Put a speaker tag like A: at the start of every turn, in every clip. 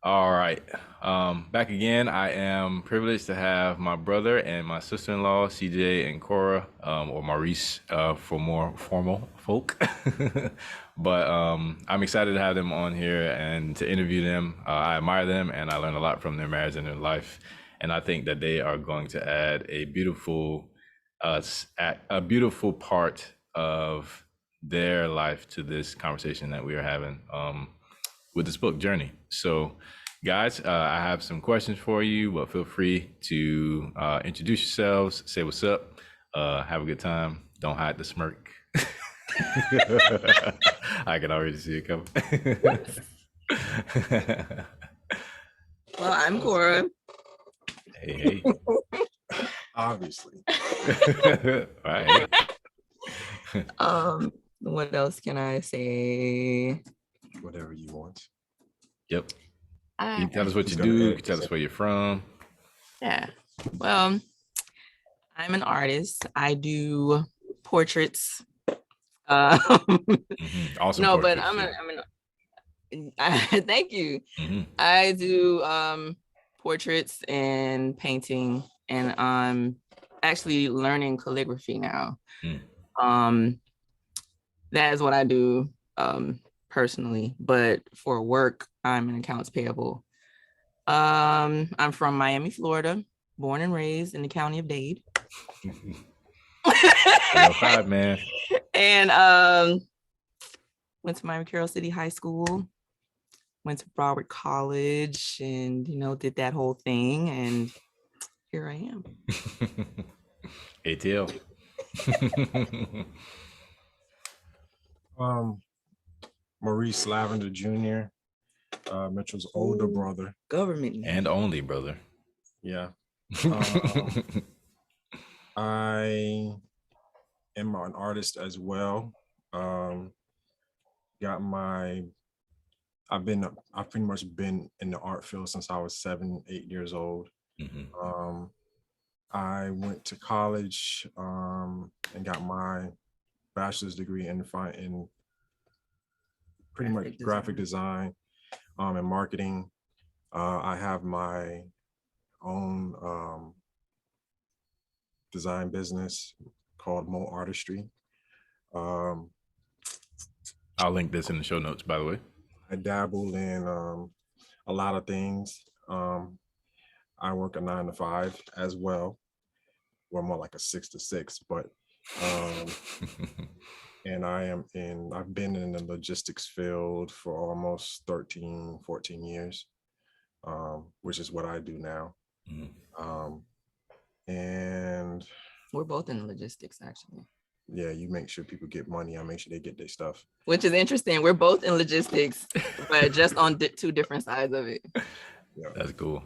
A: All right. Back again. I am privileged to have my brother and my sister-in-law, CJ and Cora, or Maurice, for more formal folk. But I'm excited to have them on here and to interview them. I admire them and I learn a lot from their marriage and their life. And I think that they are going to add a beautiful part of their life to this conversation that we are having. With this book journey. So, guys, I have some questions for you, but feel free to introduce yourselves, say what's up, have a good time. Don't hide the smirk. I can already see it coming.
B: Well, I'm Cora.
A: Hey,
C: Obviously.
A: hey. All right.
B: What else can I say?
C: Whatever you want.
A: Yep.
B: I,
A: You can tell us what
C: Who's
A: you
C: gonna
A: do. You
C: edit
A: can tell us
C: this?
A: where you're from.
B: yeah. Well, I'm an artist. I do portraits.
A: Awesome
B: No, but
A: portraits.
B: thank you.
A: Mhm.
B: I do portraits and painting, and I'm actually learning calligraphy now.
A: Mm.
B: That is what I do personally, but for work, I'm an accounts payable. I'm from Miami, Florida, born and raised in the county of Dade.
A: 305, man.
B: And went to Miami Carroll City High School, went to Broward College, and did that whole thing, and here I am.
A: ATL.
C: Maurice Lavender Jr., Mitchell's older brother.
B: Government.
A: And only, brother.
C: Yeah. I am an artist as well. I've pretty much been in the art field since I was 7, 8 years old.
A: Mhm.
C: I went to college and got my bachelor's degree in pretty much graphic design and marketing. I have my own design business called Mo Artistry.
A: I'll link this in the show notes, by the way.
C: I dabble in a lot of things. I work a 9 to 5 as well. Well, more like a 6 to 6, but and I've been in the logistics field for almost 13, 14 years, which is what I do now. And
B: we're both in logistics, actually.
C: Yeah, you make sure people get money. I make sure they get their stuff.
B: Which is interesting. We're both in logistics, but just on two different sides of it.
C: Yeah,
A: that's cool.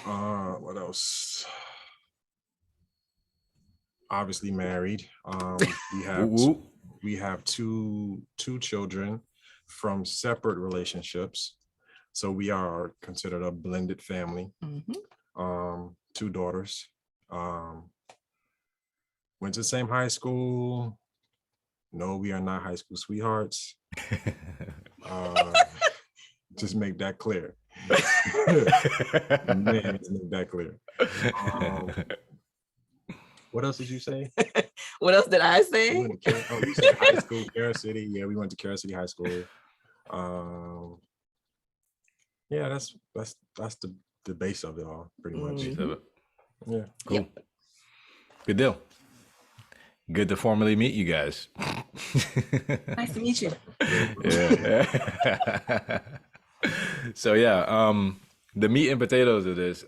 C: What else? Obviously married. We have two children from separate relationships, so we are considered a blended family. Mm-hmm. 2 daughters. Went to the same high school. No, we are not high school sweethearts. Just make that clear. Man, just make that clear. What else did you say?
B: What else did I say?
C: You said high school, Carroll City. Yeah, we went to Carroll City High School. Yeah, that's the base of it all, pretty much.
A: Mm-hmm.
C: Yeah,
A: cool. Yep. Good deal. Good to formally meet you guys.
B: Nice to meet you.
A: Yeah. So yeah, the meat and potatoes of this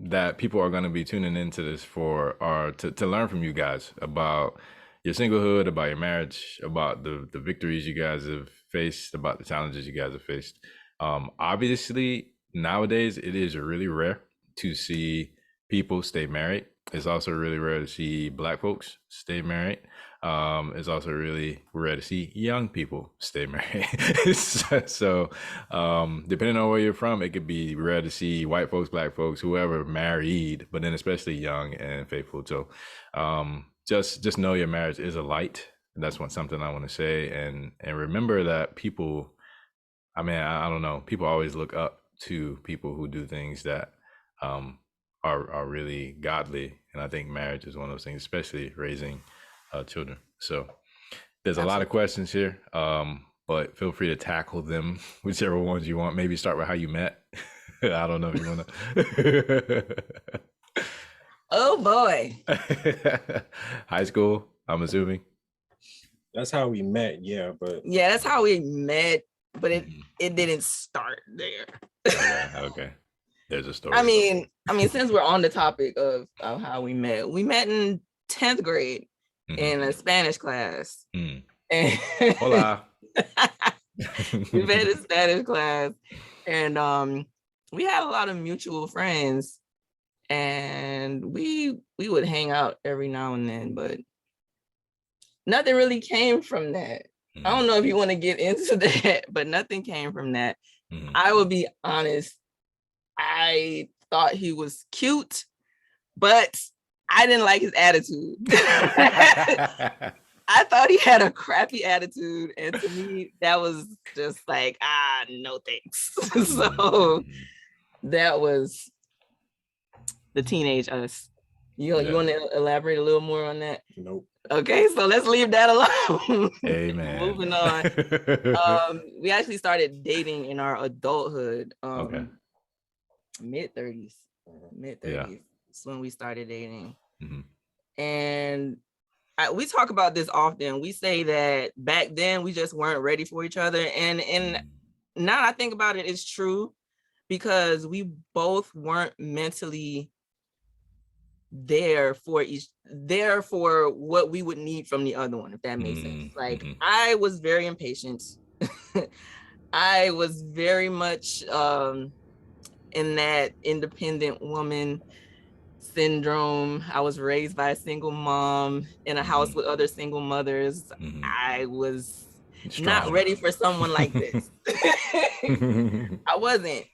A: that people are going to be tuning into this for are to learn from you guys about your singlehood, about your marriage, about the victories you guys have faced, about the challenges you guys have faced. Obviously, nowadays it is really rare to see people stay married. It's also really rare to see Black folks stay married. It's also really rare to see young people stay married. So depending on where you're from, it could be rare to see white folks, Black folks, whoever married, but then especially young and faithful. So just know your marriage is a light. That's something I want to say. And remember that people, I mean, I don't know, people always look up two people who do things that are really godly. And I think marriage is one of those things, especially raising children. So there's a lot of questions here, but feel free to tackle them, whichever ones you want. Maybe start with how you met. I don't know if you want to.
B: Oh boy.
A: High school, I'm assuming.
C: That's how we met, yeah, but
B: yeah, that's how we met, but it didn't start there.
A: Okay. There's a story.
B: I mean, since we're on the topic of how we met in 10th grade in a Spanish class. And
A: Hola.
B: we met in Spanish class, and we had a lot of mutual friends, and we would hang out every now and then, but nothing really came from that. I don't know if you want to get into that, but nothing came from that. I will be honest. I thought he was cute, but I didn't like his attitude. I thought he had a crappy attitude. And to me, that was just like, no thanks. So that was the teenage us. You want to elaborate a little more on that?
C: Nope.
B: Okay, so let's leave that alone.
A: Amen.
B: Moving on. We actually started dating in our adulthood.
A: Okay.
B: Mid-30s.
A: Yeah.
B: That's when we started dating. And we talk about this often. We say that back then we just weren't ready for each other. And now that I think about it, it's true, because we both weren't mentally there for what we would need from the other one, if that makes sense. Like, I was very impatient. I was very much in that independent woman syndrome. I was raised by a single mom in a house with other single mothers. I was not ready for someone like this. I wasn't.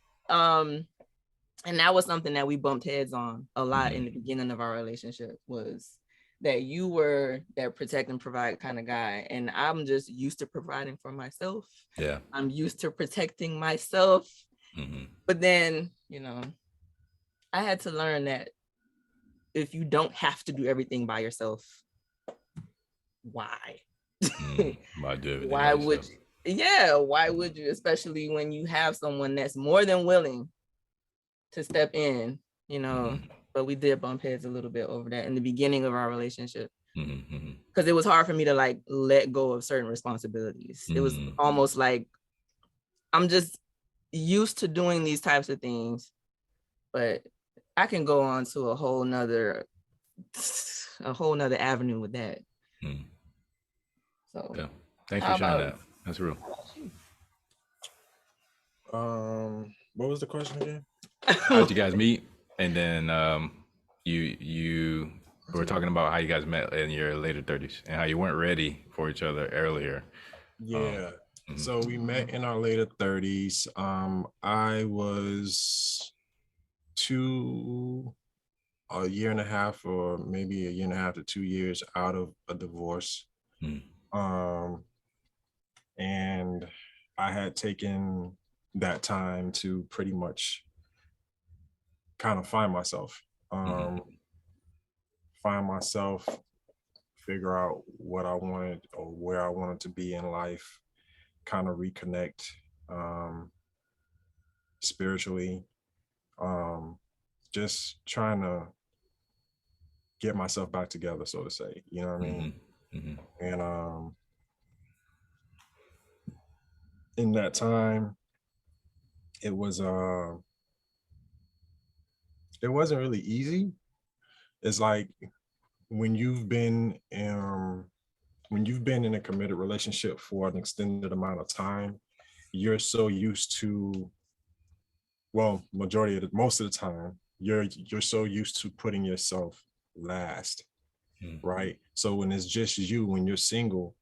B: And that was something that we bumped heads on a lot in the beginning of our relationship, was that you were that protect and provide kind of guy. And I'm just used to providing for myself.
A: Yeah.
B: I'm used to protecting myself. But then, I had to learn that if you don't have to do everything by yourself, why?
A: Why do everything
B: why
A: by
B: would
A: yourself?
B: why would you, especially when you have someone that's more than willing to step in, but we did bump heads a little bit over that in the beginning of our relationship, because it was hard for me to like let go of certain responsibilities. It was almost like I'm just used to doing these types of things, but I can go on to a whole nother avenue with that. So
A: yeah, thanks for sharing that. That's real.
C: What was the question again?
A: How'd you guys meet? And then you were talking about how you guys met in your later 30s and how you weren't ready for each other earlier.
C: Yeah. So we met in our later 30s. I was a year and a half, or maybe a year and a half to 2 years out of a divorce. And I had taken that time to pretty much kind of find myself, figure out what I wanted or where I wanted to be in life, kind of reconnect spiritually, just trying to get myself back together, so to say, you know what I mean? And in that time, it wasn't really easy. It's like when you've been in a committed relationship for an extended amount of time, you're so used to, well, most of the time, you're so used to putting yourself last, right? So when it's just you, when you're single,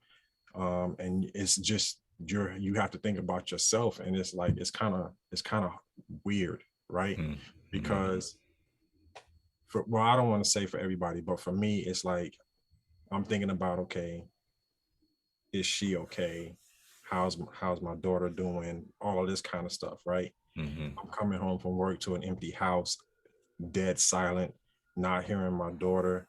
C: and it's just you have to think about yourself, and it's like it's kind of weird, right? Because I don't want to say for everybody, but for me, it's like I'm thinking about, okay, is she okay? How's my daughter doing? All of this kind of stuff, right? I'm coming home from work to an empty house, dead silent, not hearing my daughter,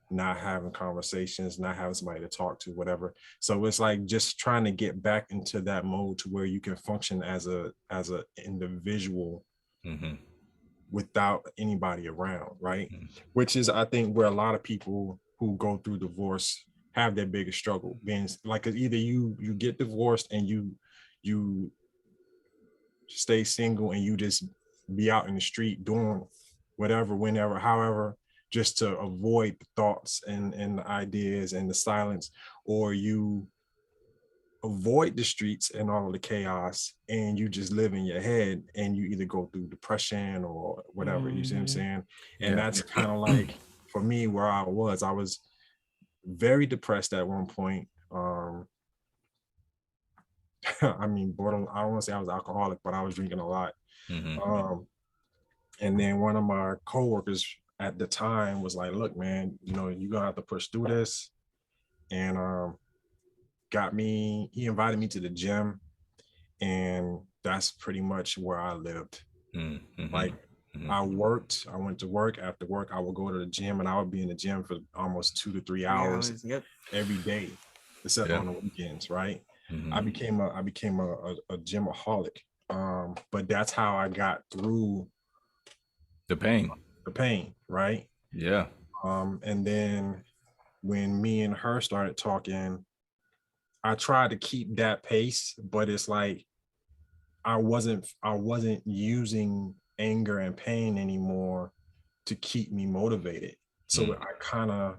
C: not having conversations, not having somebody to talk to, whatever. So it's like just trying to get back into that mode to where you can function as a individual without anybody around, right? Which is, I think, where a lot of people who go through divorce have their biggest struggle, being like, either you get divorced and you stay single and you just be out in the street doing whatever, whenever, however, just to avoid the thoughts and the ideas and the silence, or you avoid the streets and all of the chaos and you just live in your head and you either go through depression or whatever. You see what I'm saying? And that's kind of like, for me, where I was very depressed at one point. I mean, borderline, I don't want to say I was alcoholic, but I was drinking a lot. And then one of my coworkers at the time was like, look, man, you know, you're gonna have to push through this. And he invited me to the gym, and that's pretty much where I lived. Like, I went to work. After work, I would go to the gym, and I would be in the gym for almost 2 to 3 hours every day, except on the weekends, right? I became a gymaholic. But that's how I got through
A: the pain,
C: right?
A: Yeah.
C: And then when me and her started talking, I tried to keep that pace, but it's like I wasn't using anger and pain anymore to keep me motivated. So I kind of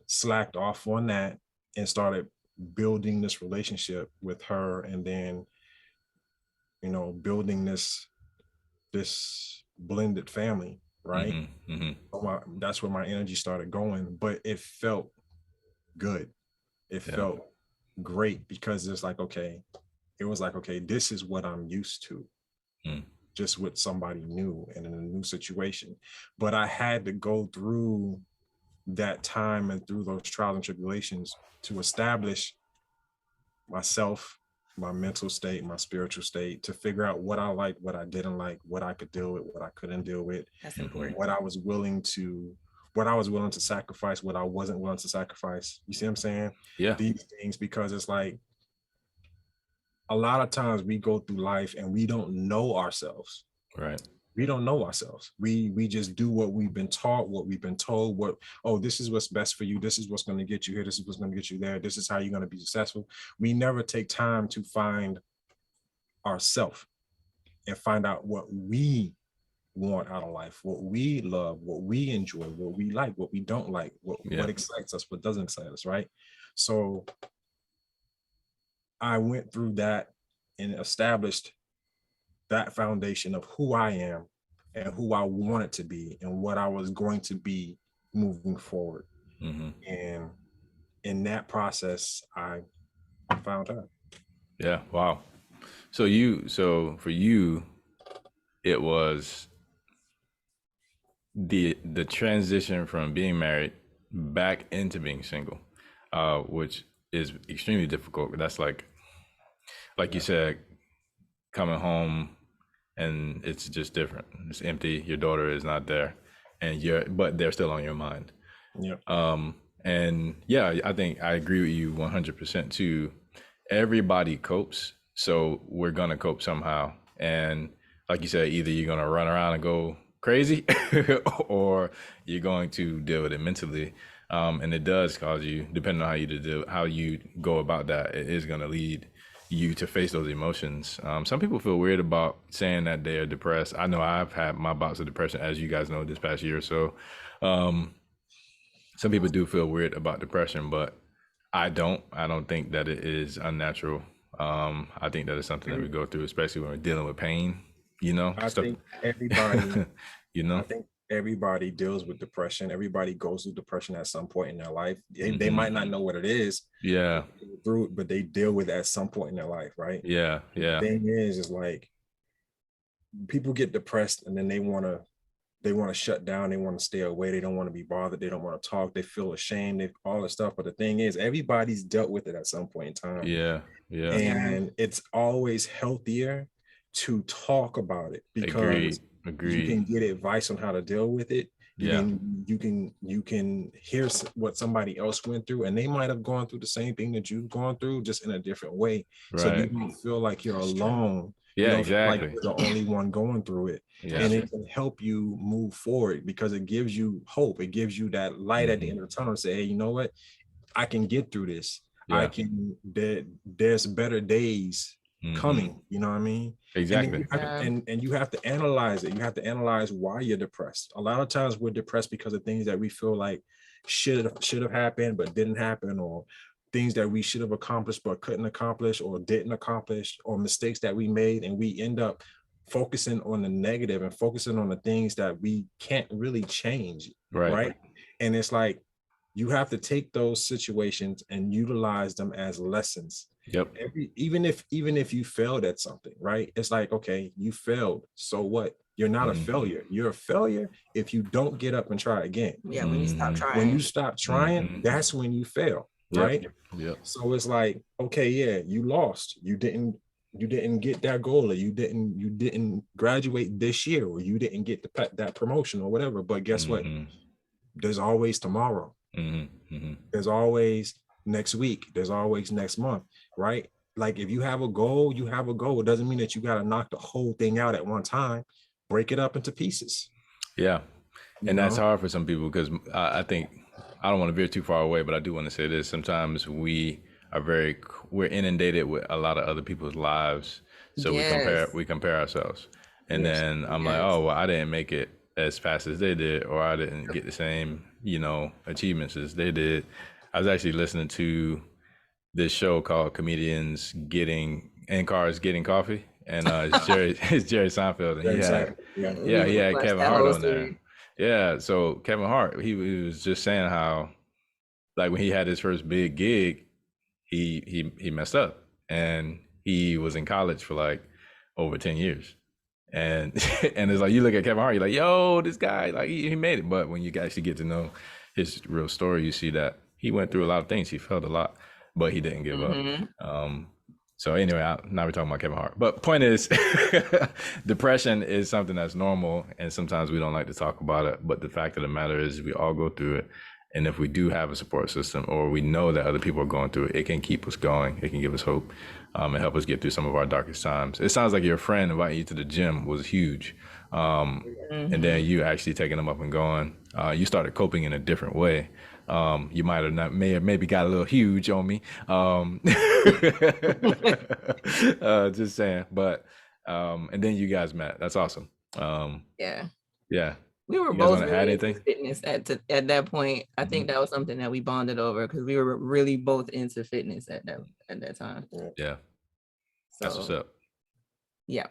C: slacked off on that and started building this relationship with her, and then, you know, building this blended family, right? So that's where my energy started going, but it felt good. It felt great, because it's like, okay, this is what I'm used to, just with somebody new and in a new situation. But I had to go through that time and through those trials and tribulations to establish myself, my mental state, my spiritual state, to figure out what I liked, what I didn't like, what I could deal with, what I couldn't deal with.
B: That's important.
C: What I was willing to sacrifice, what I wasn't willing to sacrifice. You see what I'm saying?
A: Yeah.
C: These things, because it's like, a lot of times we go through life and we don't know ourselves.
A: Right.
C: We don't know ourselves. We just do what we've been taught, what we've been told, this is what's best for you. This is what's going to get you here. This is what's going to get you there. This is how you're going to be successful. We never take time to find ourselves and find out what we want out of life, what we love, what we enjoy, what we like, what we don't like, what excites us, what doesn't excite us, right? So I went through that and established that foundation of who I am and who I wanted to be and what I was going to be moving forward. And in that process, I found her.
A: Yeah. Wow. So for you, it was the transition from being married back into being single, which is extremely difficult. That's like you said, coming home and it's just different. It's empty. Your daughter is not there, but they're still on your mind.
C: Yeah.
A: And yeah, I think I agree with you 100% too. Everybody copes, so we're gonna cope somehow. And like you said, either you're gonna run around and go crazy, or you're going to deal with it mentally. And it does cause you, depending on how you go about that, it is gonna lead you to face those emotions. Some people feel weird about saying that they are depressed. I know I've had my bouts of depression, as you guys know, this past year or so. Some people do feel weird about depression, but I don't think that it is unnatural. I think that it's something that we go through, especially when we're dealing with pain,
C: I think everybody, I think everybody deals with depression. Everybody goes through depression at some point in their life. They might not know what it is.
A: Yeah.
C: Through it, but they deal with it at some point in their life, right?
A: Yeah. Yeah.
C: The thing is like, people get depressed and then they want to shut down. They want to stay away. They don't want to be bothered. They don't want to talk. They feel ashamed. All that stuff. But the thing is, everybody's dealt with it at some point in time.
A: Yeah. Yeah.
C: And it's always healthier to talk about it,
A: Agreed.
C: because you can
A: Agreed.
C: get advice on how to deal with it.
A: Yeah.
C: You can hear what somebody else went through, and they might have gone through the same thing that you've gone through, just in a different way. So you
A: Right.
C: don't feel like you're
B: That's true.
C: alone. You
A: Yeah,
C: don't feel like
A: exactly.
C: you're the only one going through it.
A: Yeah.
C: And it can help you move forward, because it gives you hope. It gives you that light at the end of the tunnel to say, hey, you know what? I can get through this.
A: Yeah.
C: I can, there's better days coming, you know what I mean?
A: Exactly.
C: And you have to analyze it. You have to analyze why you're depressed. A lot of times we're depressed because of things that we feel like should have happened but didn't happen, or things that we should have accomplished but couldn't accomplish or didn't accomplish, or mistakes that we made, and we end up focusing on the negative and focusing on the things that we can't really change. Right. And it's like, you have to take those situations and utilize them as lessons.
A: Yep.
C: Even if you failed at something, right? It's like, okay, you failed. So what? You're not a failure. You're a failure if you don't get up and try again.
B: Yeah, when you stop trying.
C: When you stop trying, that's when you fail, right?
A: Yep.
C: So it's like, okay, yeah, you lost. You didn't get that goal, or you didn't graduate this year, or you didn't get that promotion or whatever. But guess what? There's always tomorrow. There's always next week. There's always next month, right? Like, if you have a goal, you have a goal. It doesn't mean that you got to knock the whole thing out at one time. Break it up into pieces.
A: Yeah. And that's hard for some people, because I think, I don't want to veer too far away, but I do want to say this. Sometimes we're inundated with a lot of other people's lives. So we compare ourselves. And then I'm like, oh, well, I didn't make it as fast as they did, or I didn't get the same, achievements as they did. I was actually listening to this show called Comedians in Cars Getting Coffee, and it's Jerry Seinfeld, and he had Kevin Hart on there. Yeah, so Kevin Hart, he was just saying how, like, when he had his first big gig, he messed up, and he was in college for like over 10 years. And it's like, you look at Kevin Hart, you're like, yo, this guy, like, he made it. But when you actually get to know his real story, you see that he went through a lot of things. He felt a lot, but he didn't give up. So anyway, now we're talking about Kevin Hart. But point is, depression is something that's normal, and sometimes we don't like to talk about it. But the fact of the matter is, we all go through it. And if we do have a support system, or we know that other people are going through it, it can keep us going. It can give us hope, and help us get through some of our darkest times. It sounds like your friend inviting you to the gym was huge. And then you actually taking them up and going. You started coping in a different way. You might have not, maybe got a little huge on me. Just saying. But and then you guys met. That's awesome. Yeah.
B: We were both really into fitness at that point. I think that was something that we bonded over, because we were really both into fitness at that time.
A: Yeah. That's what's up.
B: Yeah.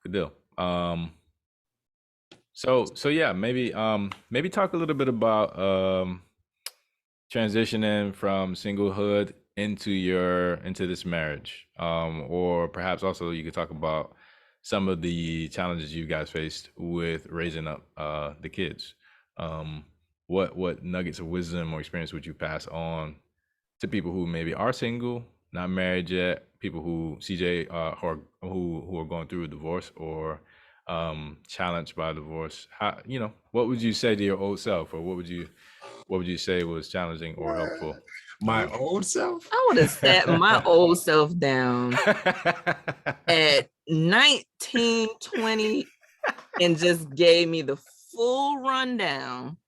A: Good deal. So yeah, maybe talk a little bit about transitioning from singlehood into this marriage. Or perhaps also you could talk about some of the challenges you guys faced with raising up the kids. What nuggets of wisdom or experience would you pass on to people who maybe are single, not married yet, people who who are going through a divorce, or challenged by divorce? How, what would you say to your old self, or what would you say was challenging or helpful?
C: My old self?
B: I would have sat my old self down at 19, 20 and just gave me the full rundown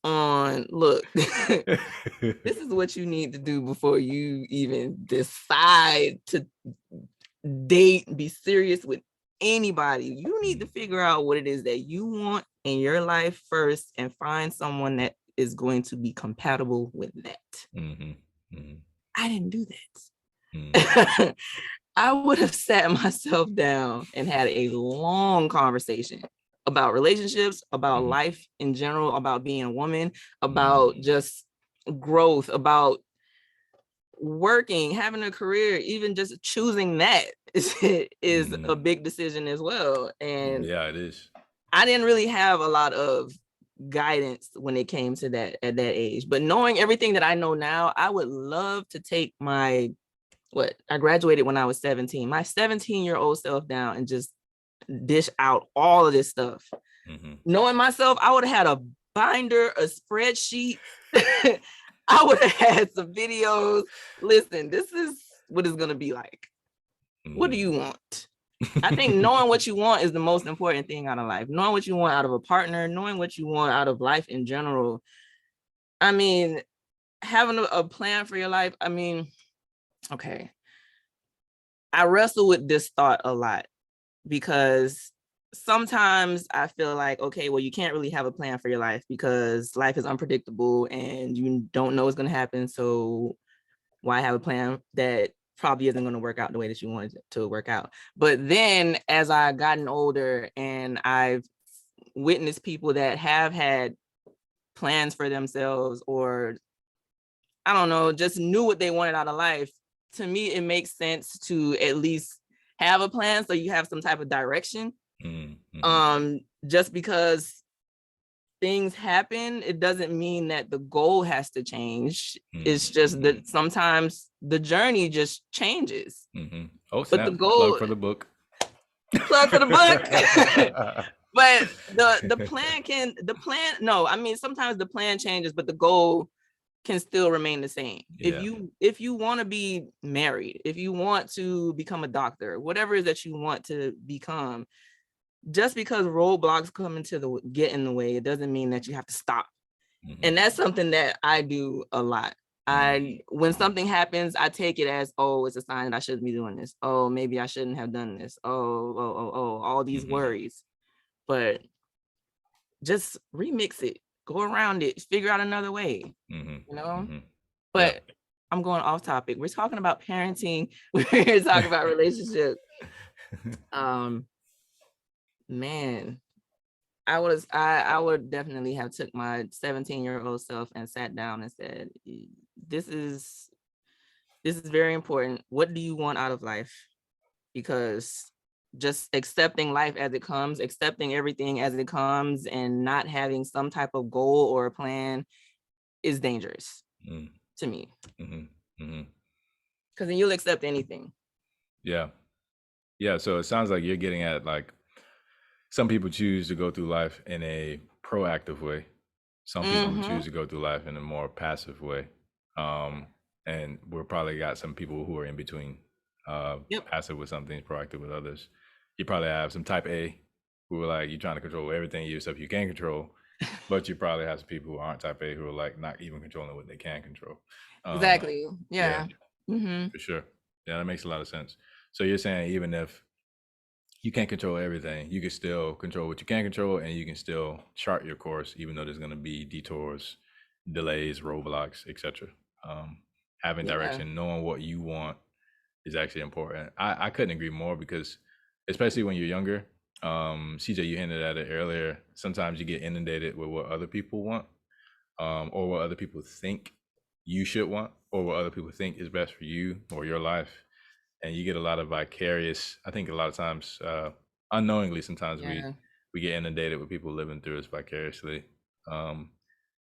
B: on, look, this is what you need to do before you even decide to date, be serious with anybody. You need to figure out what it is that you want in your life first, and find someone that is going to be compatible with that. I didn't do that. I would have sat myself down and had a long conversation about relationships, about life in general, about being a woman, about just growth, about working, having a career, even just choosing that is a big decision as well. And
A: yeah, it is.
B: I didn't really have a lot of guidance when it came to that at that age. But knowing everything that I know now, I would love to take my what? I graduated when I was 17. My 17-year-old self down and just dish out all of this stuff. Knowing myself, I would have had a binder, a spreadsheet. I would have had some videos. Listen, this is what it's going to be like. What do you want? I think knowing what you want is the most important thing out of life. Knowing what you want out of a partner, knowing what you want out of life in general. I mean, having a plan for your life. I mean, okay. I wrestle with this thought a lot because sometimes I feel like, okay, well, you can't really have a plan for your life because life is unpredictable and you don't know what's going to happen. So why have a plan that probably isn't going to work out the way that you wanted it to work out? But then as I've gotten older and I've witnessed people that have had plans for themselves, or I don't know, just knew what they wanted out of life, to me, it makes sense to at least have a plan so you have some type of direction. Just because things happen, it doesn't mean that the goal has to change. It's just that sometimes the journey just changes.
A: Oh,
B: but
A: snap.
B: the goal,
A: plug for the book.
B: Plug for the book. But sometimes the plan changes, but the goal can still remain the same.
A: Yeah.
B: If you want to be married, if you want to become a doctor, whatever it is that you want to become, just because roadblocks get in the way, it doesn't mean that you have to stop. And that's something that I do a lot. When something happens, I take it as, oh, it's a sign that I shouldn't be doing this. Oh, maybe I shouldn't have done this. Oh, all these worries. But just remix it, go around it, figure out another way, you know? But I'm going off topic. We're talking about parenting. We're talking about relationships. Man, I would definitely have took my 17-year-old self and sat down and said, this is very important. What do you want out of life? Because just accepting life as it comes, accepting everything as it comes, and not having some type of goal or a plan is dangerous to me. Because then you'll accept anything.
A: Yeah. So it sounds like you're getting at, like, some people choose to go through life in a proactive way. Some people choose to go through life in a more passive way. And we're probably got some people who are in between, passive with some things, proactive with others. You probably have some type A who are like, you're trying to control everything yourself you can control, but you probably have some people who aren't type A who are like not even controlling what they can control.
B: Exactly. Yeah.
A: For sure. Yeah, that makes a lot of sense. So you're saying even if you can't control everything, you can still control what you can control, and you can still chart your course, even though there's going to be detours, delays, roadblocks, etc. Having direction, knowing what you want is actually important. I couldn't agree more, because especially when you're younger, CJ, you hinted at it earlier, sometimes you get inundated with what other people want, or what other people think you should want, or what other people think is best for you or your life. And you get a lot of vicarious, I think a lot of times, unknowingly, sometimes we get inundated with people living through us vicariously, and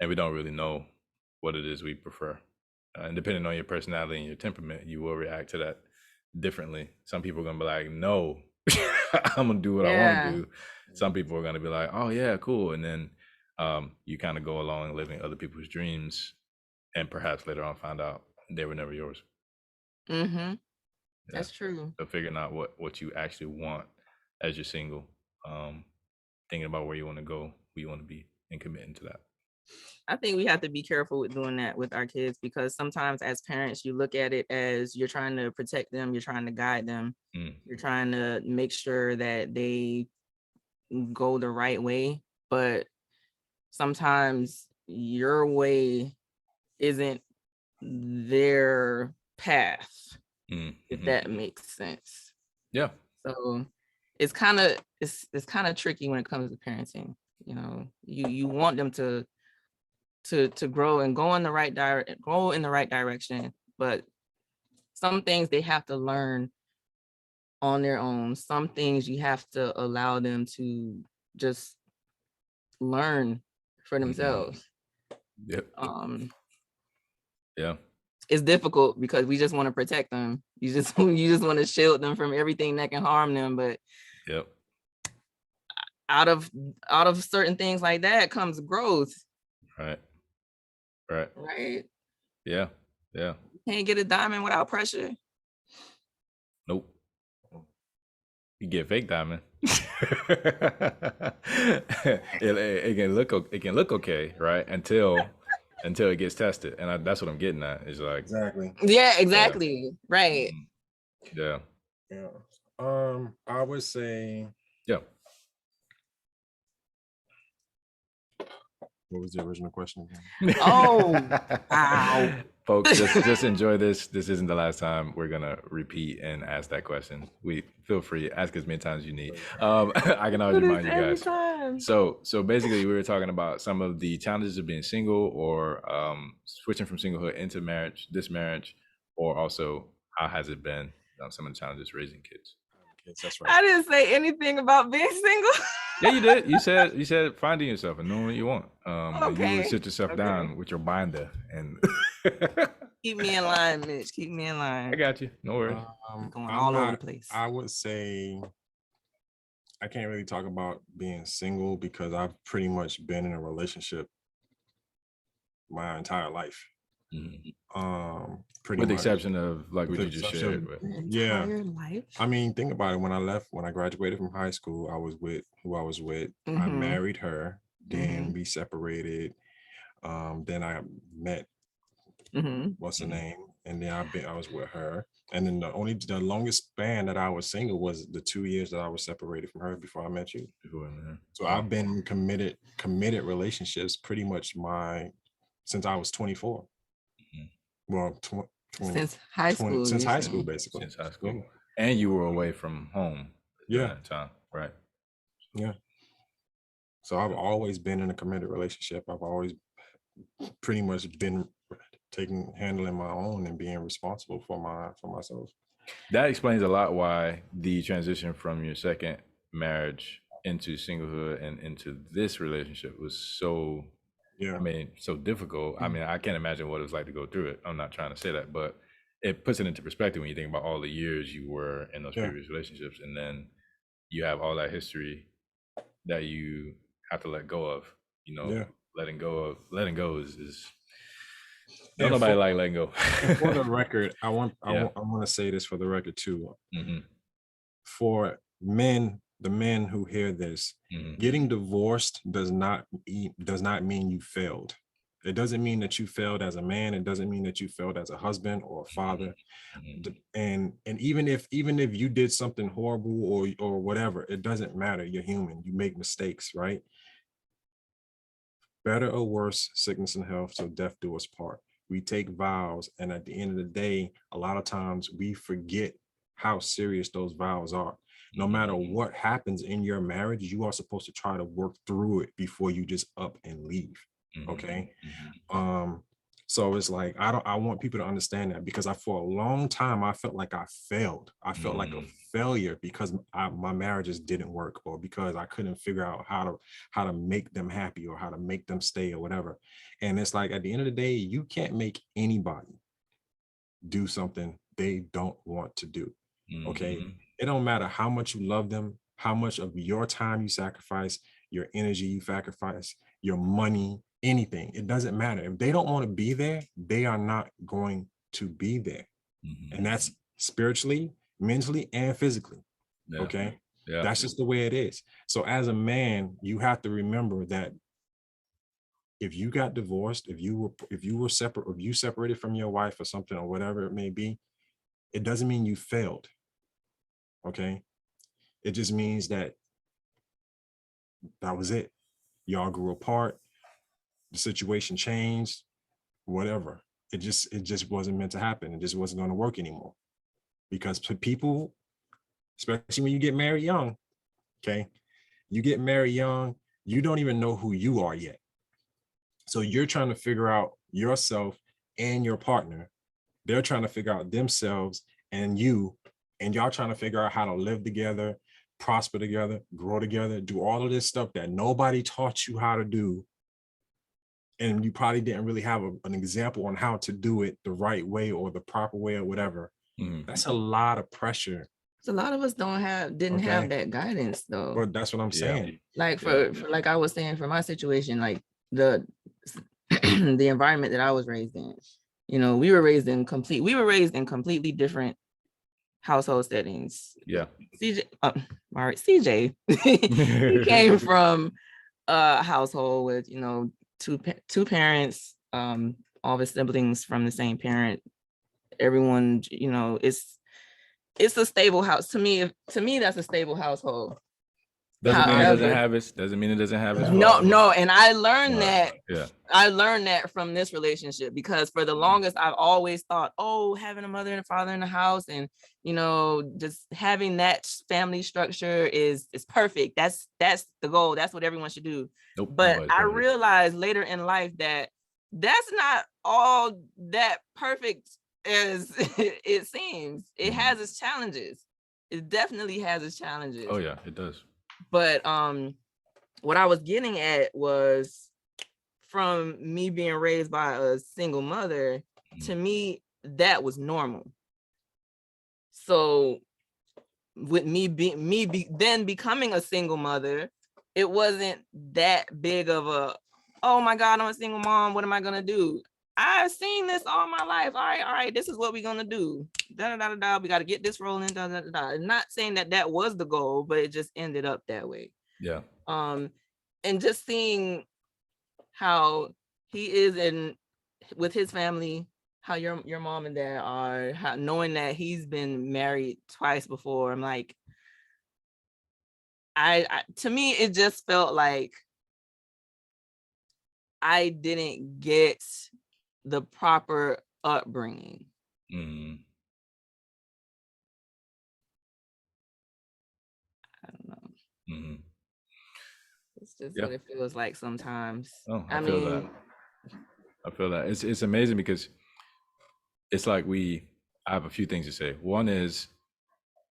A: we don't really know what it is we prefer. And depending on your personality and your temperament, you will react to that differently. Some people are gonna be like, no, I'm gonna do what I want to do. Some people are gonna be like, oh yeah, cool. And then you kind of go along living other people's dreams, and perhaps later on find out they were never yours.
B: That's true.
A: So figuring out what you actually want as you're single, thinking about where you want to go, who you want to be, and committing to that.
B: I think we have to be careful with doing that with our kids, because sometimes as parents, you look at it as you're trying to protect them, you're trying to guide them, you're trying to make sure that they go the right way. But sometimes your way isn't their path, if that makes sense.
A: Yeah.
B: So it's kind of tricky when it comes to parenting. You know, you want them to grow and go in the right direction, but some things they have to learn on their own. Some things you have to allow them to just learn for themselves.
A: Yep. Yeah.
B: it's difficult because we just want to protect them. You just want to shield them from everything that can harm them. But
A: Yep.
B: out of certain things like that comes growth.
A: Right.
B: Right.
A: Yeah.
B: Can't get a diamond without pressure.
A: Nope. You get fake diamond. It can look okay, right? Until it gets tested, and that's what I'm getting at. Is like
C: Exactly.
B: Yeah, exactly. Right.
A: Yeah.
C: I would say.
A: Yeah.
C: What was the original question again?
B: Oh, wow.
A: Folks, just enjoy this. This isn't the last time we're gonna repeat and ask that question. We feel free, ask as many times as you need. I can always remind you guys. So basically, we were talking about some of the challenges of being single, or switching from singlehood into marriage, this marriage, or also how has it been? Some of the challenges raising kids.
C: That's right.
B: I didn't say anything about being single.
A: Yeah, you did. You said finding yourself and knowing what you want.
B: Okay.
A: You would sit yourself down with your binder and
B: keep me in line, Mitch. Keep me in line.
A: I got you. No worries.
B: Going all over the place.
C: I would say I can't really talk about being single because I've pretty much been in a relationship my entire life.
A: Pretty with the exception of like what you just shared.
C: Yeah. Life? I mean, think about it. When I graduated from high school, I was with who I was with. I married her. Then we separated. Then I met what's her name, and then I was with her. And then the longest span that I was single was the 2 years that I was separated from her before I met you. So I've been in committed relationships pretty much since I was 24. Well,
B: since high school.
C: Since high school, basically.
A: Since high school. Yeah. And you were away from home during that time, right?
C: Yeah. So I've always been in a committed relationship. I've always pretty much been handling my own and being responsible for myself. That
A: explains a lot why the transition from your second marriage into singlehood and into this relationship was so so difficult. I mean, I can't imagine what it was like to go through it. I'm not trying to say that, but it puts it into perspective when you think about all the years you were in those previous relationships, and then you have all that history that you have to let go of. Letting go is don't nobody like letting go.
C: For the record, I want to say this for the record too. For the men who hear this, getting divorced does not mean you failed. It doesn't mean that you failed as a man. It doesn't mean that you failed as a husband or a father. And even if you did something horrible or whatever, it doesn't matter. You're human. You make mistakes, right? Better or worse, sickness and health, so death do us part. We take vows, and at the end of the day, a lot of times we forget how serious those vows are. No matter what happens in your marriage, you are supposed to try to work through it before you just up and leave. Okay. So it's like, I want people to understand that, because for a long time, I felt like I failed. I felt like a failure because my marriages didn't work, or because I couldn't figure out how to make them happy or how to make them stay or whatever. And it's like, at the end of the day, you can't make anybody do something they don't want to do. Okay. It don't matter how much you love them, how much of your time you sacrifice, your energy you sacrifice, your money, anything. It doesn't matter. If they don't want to be there, they are not going to be there. And that's spiritually, mentally, and physically. Okay. That's just the way it is. So as a man, you have to remember that if you got divorced, if you were separate, if you separated from your wife or something, or whatever it may be, it doesn't mean you failed. Okay. It just means that was it. Y'all grew apart. The situation changed, whatever. It just wasn't meant to happen. It just wasn't going to work anymore. Because people, especially when you get married young, okay, you get married young, you don't even know who you are yet. So you're trying to figure out yourself and your partner. They're trying to figure out themselves and you, and y'all trying to figure out how to live together, prosper together, grow together, do all of this stuff that nobody taught you how to do and you probably didn't really have an example on how to do it the right way or the proper way or whatever. That's a lot of pressure.
B: So a lot of us didn't have that guidance though.
C: Well, that's what I'm saying.
B: Like for like I was saying, for my situation, like the the environment that I was raised in, you know, we were raised in completely different household settings.
A: Yeah.
B: CJ, he came from a household with, you know, two parents, all of his siblings from the same parent. Everyone, you know, it's a stable house. To me, that's a stable household.
A: Doesn't mean it doesn't have its
B: no. And I learned that. Yeah. I learned that from this relationship, because for the longest I've always thought, oh, having a mother and a father in the house, and you know, just having that family structure is perfect. That's the goal. That's what everyone should do. Nope, but I realized later in life that that's not all that perfect as it seems. It has its challenges. It definitely has its challenges.
A: Oh yeah, it does.
B: But what I was getting at was, from me being raised by a single mother, to me that was normal. So with then becoming a single mother, it wasn't that big of a, oh my God, I'm a single mom, what am I gonna do? I've seen this all my life. All right, this is what we're gonna do. Da, da, da, da, we got to get this rolling. Da, da, da, da. Not saying that was the goal, but it just ended up that way.
A: Yeah.
B: And just seeing how he is with his family, how your mom and dad are, knowing that he's been married twice before, I'm like, I to me it just felt like I didn't get the proper upbringing. I don't know. It's just what it feels like sometimes.
A: Oh, I feel that. It's amazing, because it's like I have a few things to say. One is,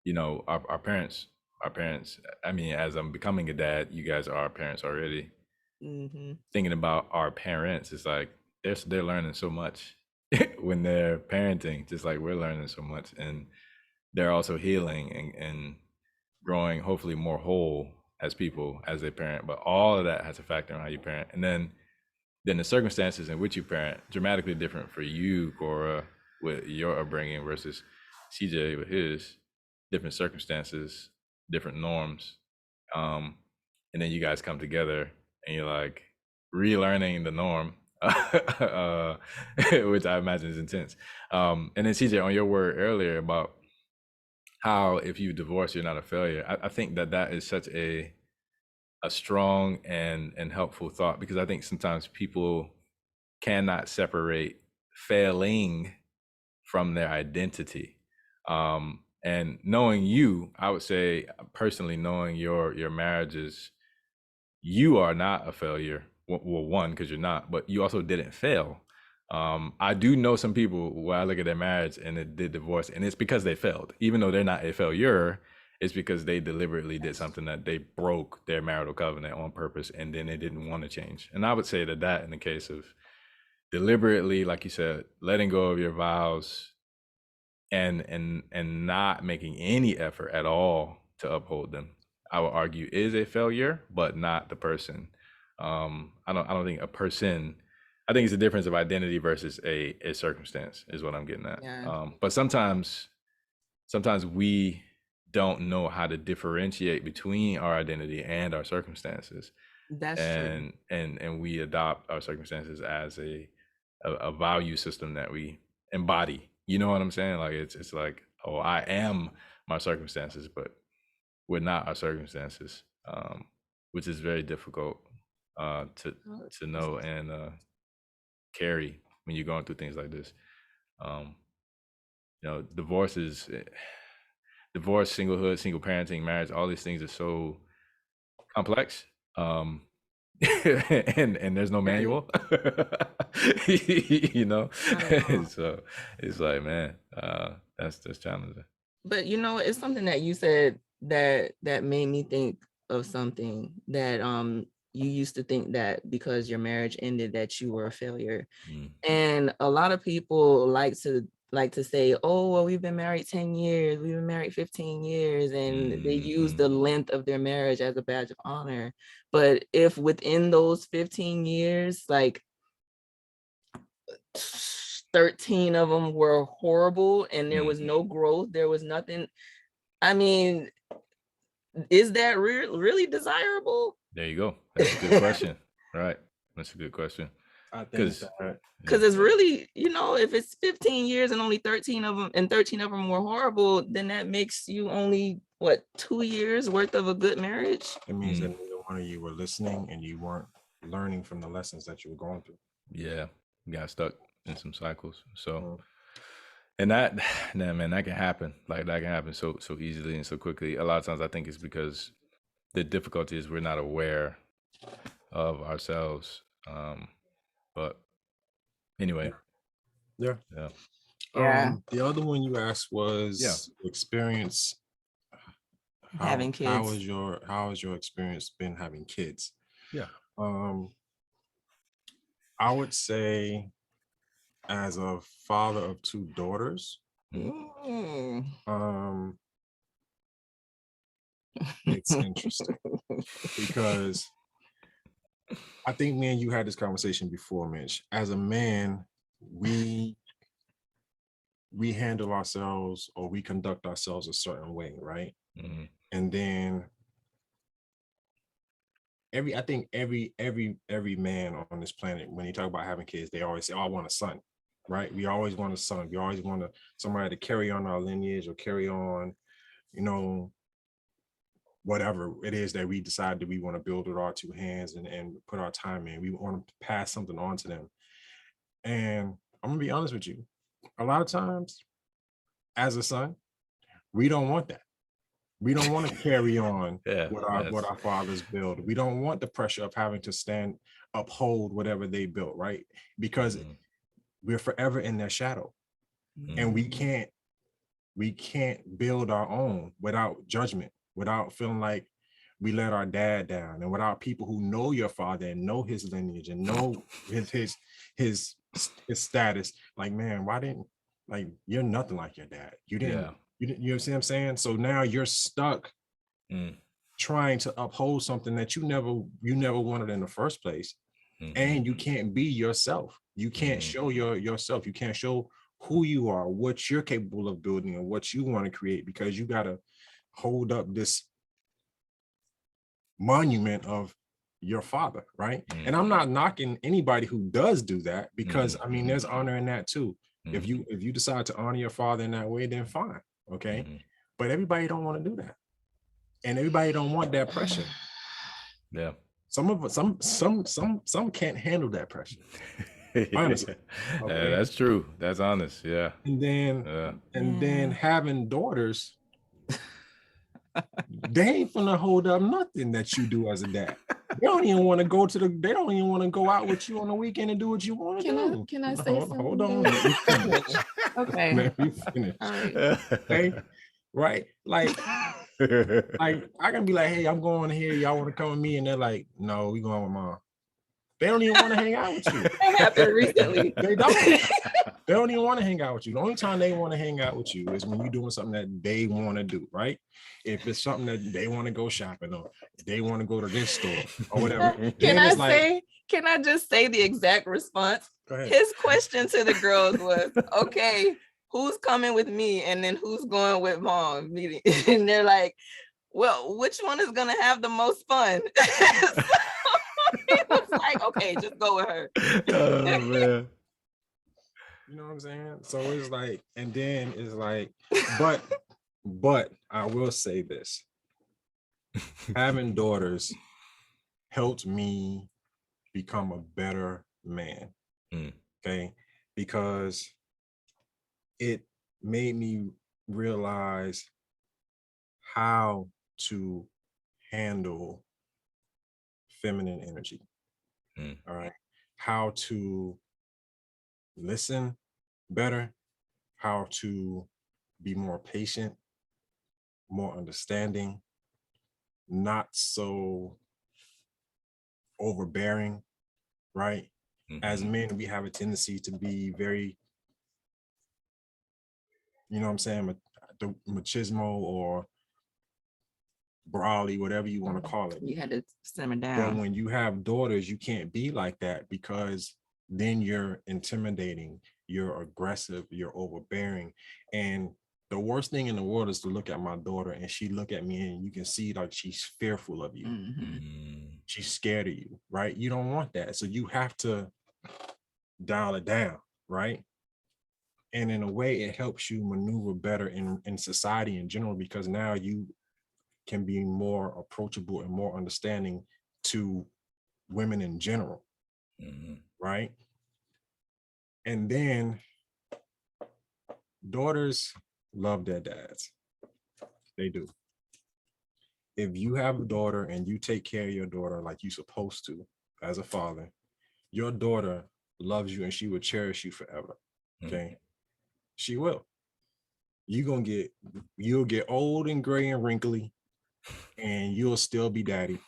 A: you know, our parents, I mean, as I'm becoming a dad, you guys are our parents already. Thinking about our parents, it's like they're learning so much when they're parenting, just like we're learning so much, and they're also healing and growing, hopefully more whole as people as they parent. But all of that has a factor on how you parent, and then the circumstances in which you parent dramatically different for you, Cora, with your upbringing, versus CJ with his different circumstances, different norms, and then you guys come together and you're like relearning the norm, which I imagine is intense. And then CJ, on your word earlier about how if you divorce, you're not a failure, I think that is such a strong and helpful thought, because I think sometimes people cannot separate failing from their identity. And knowing you, I would say personally, knowing your marriages, you are not a failure. Well, one, because you're not, but you also didn't fail. I do know some people where I look at their marriage and it did divorce, and it's because they failed. Even though they're not a failure, it's because they deliberately did something that they broke their marital covenant on purpose, and then they didn't want to change. And I would say that in the case of deliberately, like you said, letting go of your vows and not making any effort at all to uphold them, I would argue is a failure, but not the person. I don't think a person. I think it's a difference of identity versus a circumstance is what I'm getting at. Yeah. But sometimes we don't know how to differentiate between our identity and our circumstances.
B: That's true.
A: And we adopt our circumstances as a value system that we embody. You know what I'm saying? Like it's like, oh, I am my circumstances, but we're not our circumstances, which is very difficult to know and carry when you're going through things like this. You know, divorce, singlehood, single parenting, marriage, all these things are so complex. And there's no manual. You know? So it's like, man, that's challenging.
B: But you know, it's something that you said that made me think of something that you used to think that because your marriage ended that you were a failure.
A: Mm.
B: And a lot of people like to say, oh, well, we've been married 10 years, we've been married 15 years, and they use the length of their marriage as a badge of honor. But if within those 15 years, like 13 of them were horrible and there was no growth, there was nothing, I mean, is that really desirable?
A: There you go. That's a good question. Right. That's a good question.
C: I think
A: Because
C: that
B: Because it's really, if it's 15 years and only 13 of them were horrible, then that makes you only, what, 2 years worth of a good marriage?
C: it means that neither one of you were listening and you weren't learning from the lessons that you were going through.
A: yeah, you got stuck in some cycles. So,
C: Mhm.
A: and that, nah, man, that can happen. Like that can happen so easily and so quickly. A lot of times I think it's because the difficulty is we're not aware of ourselves. But anyway,
C: Yeah.
B: Yeah.
C: The other one you asked was experience.
B: Having kids.
C: How has your experience been having kids?
A: Yeah.
C: I would say, as a father of 2 daughters, it's interesting because I think me and you had this conversation before, Mitch. As a man, we handle ourselves or we conduct ourselves a certain way, right? And then every man on this planet, when you talk about having kids, they always say, oh, I want a son, right? We always want a son. We always want somebody to carry on our lineage or carry on, whatever it is that we decide that we want to build with our 2 hands and put our time in. We want to pass something on to them. And I'm gonna be honest with you, a lot of times as a son, we don't want that. We don't want to carry on what our fathers build. We don't want the pressure of having to uphold whatever they built, right? Because we're forever in their shadow. And we can't build our own without judgment, without feeling like we let our dad down, and without people who know your father and know his lineage and know his status. Like, man, why didn't, like, you're nothing like your dad. You didn't, you know what I'm saying? So now you're stuck trying to uphold something that you never wanted in the first place. And you can't be yourself. You can't show yourself. You can't show who you are, what you're capable of building, and what you want to create, because you got to hold up this monument of your father, right? And I'm not knocking anybody who does do that, because I mean, there's honor in that too. If you decide to honor your father in that way, then fine, okay? But everybody don't want to do that, and everybody don't want that pressure.
A: Yeah.
C: Some can't handle that pressure. Honestly.
A: Okay. That's true. That's honest. Yeah.
C: And then having daughters, they ain't gonna hold up nothing that you do as a dad. They don't even want to go they don't even want to go out with you on the weekend and do what you want to do.
B: Can I say something?
C: Hold on. Let me finish.
B: Okay.
C: Let me finish.
B: All right.
C: Okay. Right? Like I can be like, hey, I'm going here. Y'all want to come with me? And they're like, no, we going with mom. They don't even want to hang out with you.
B: That happened recently.
C: They don't. They don't even want to hang out with you. The only time they want to hang out with you is when you're doing something that they want to do, right? If it's something that they want to go shopping, or they want to go to this store or whatever.
B: Can I just say the exact response? His question to the girls was, okay, who's coming with me? And then who's going with mom? And they're like, well, which one is going to have the most fun? He was like, okay, just go with her.
A: Oh, man.
C: You know what I'm saying? So it's like, and then it's like, but I will say this. Having daughters helped me become a better man. Okay? Because it made me realize how to handle feminine energy. All right. How to listen better, how to be more patient, more understanding, not so overbearing, right? As
A: Mhm.
C: men, we have a tendency to be very, you know what I'm saying, the machismo or brawly, whatever you want to call it.
B: You had to simmer
C: But
B: down.
C: when you have daughters, you can't be like that, because then you're intimidating, you're aggressive, you're overbearing. And the worst thing in the world is to look at my daughter and she look at me and you can see like she's fearful of you.
A: Mm.
C: She's scared of you, right? You don't want that. So you have to dial it down, right? And in a way, it helps you maneuver better in society in general, because now you can be more approachable and more understanding to women in general, right? And then daughters love their dads. They do. If you have a daughter and you take care of your daughter like you're supposed to as a father, your daughter loves you and she will cherish you forever. Okay. She will. You'll get old and gray and wrinkly, and you'll still be daddy.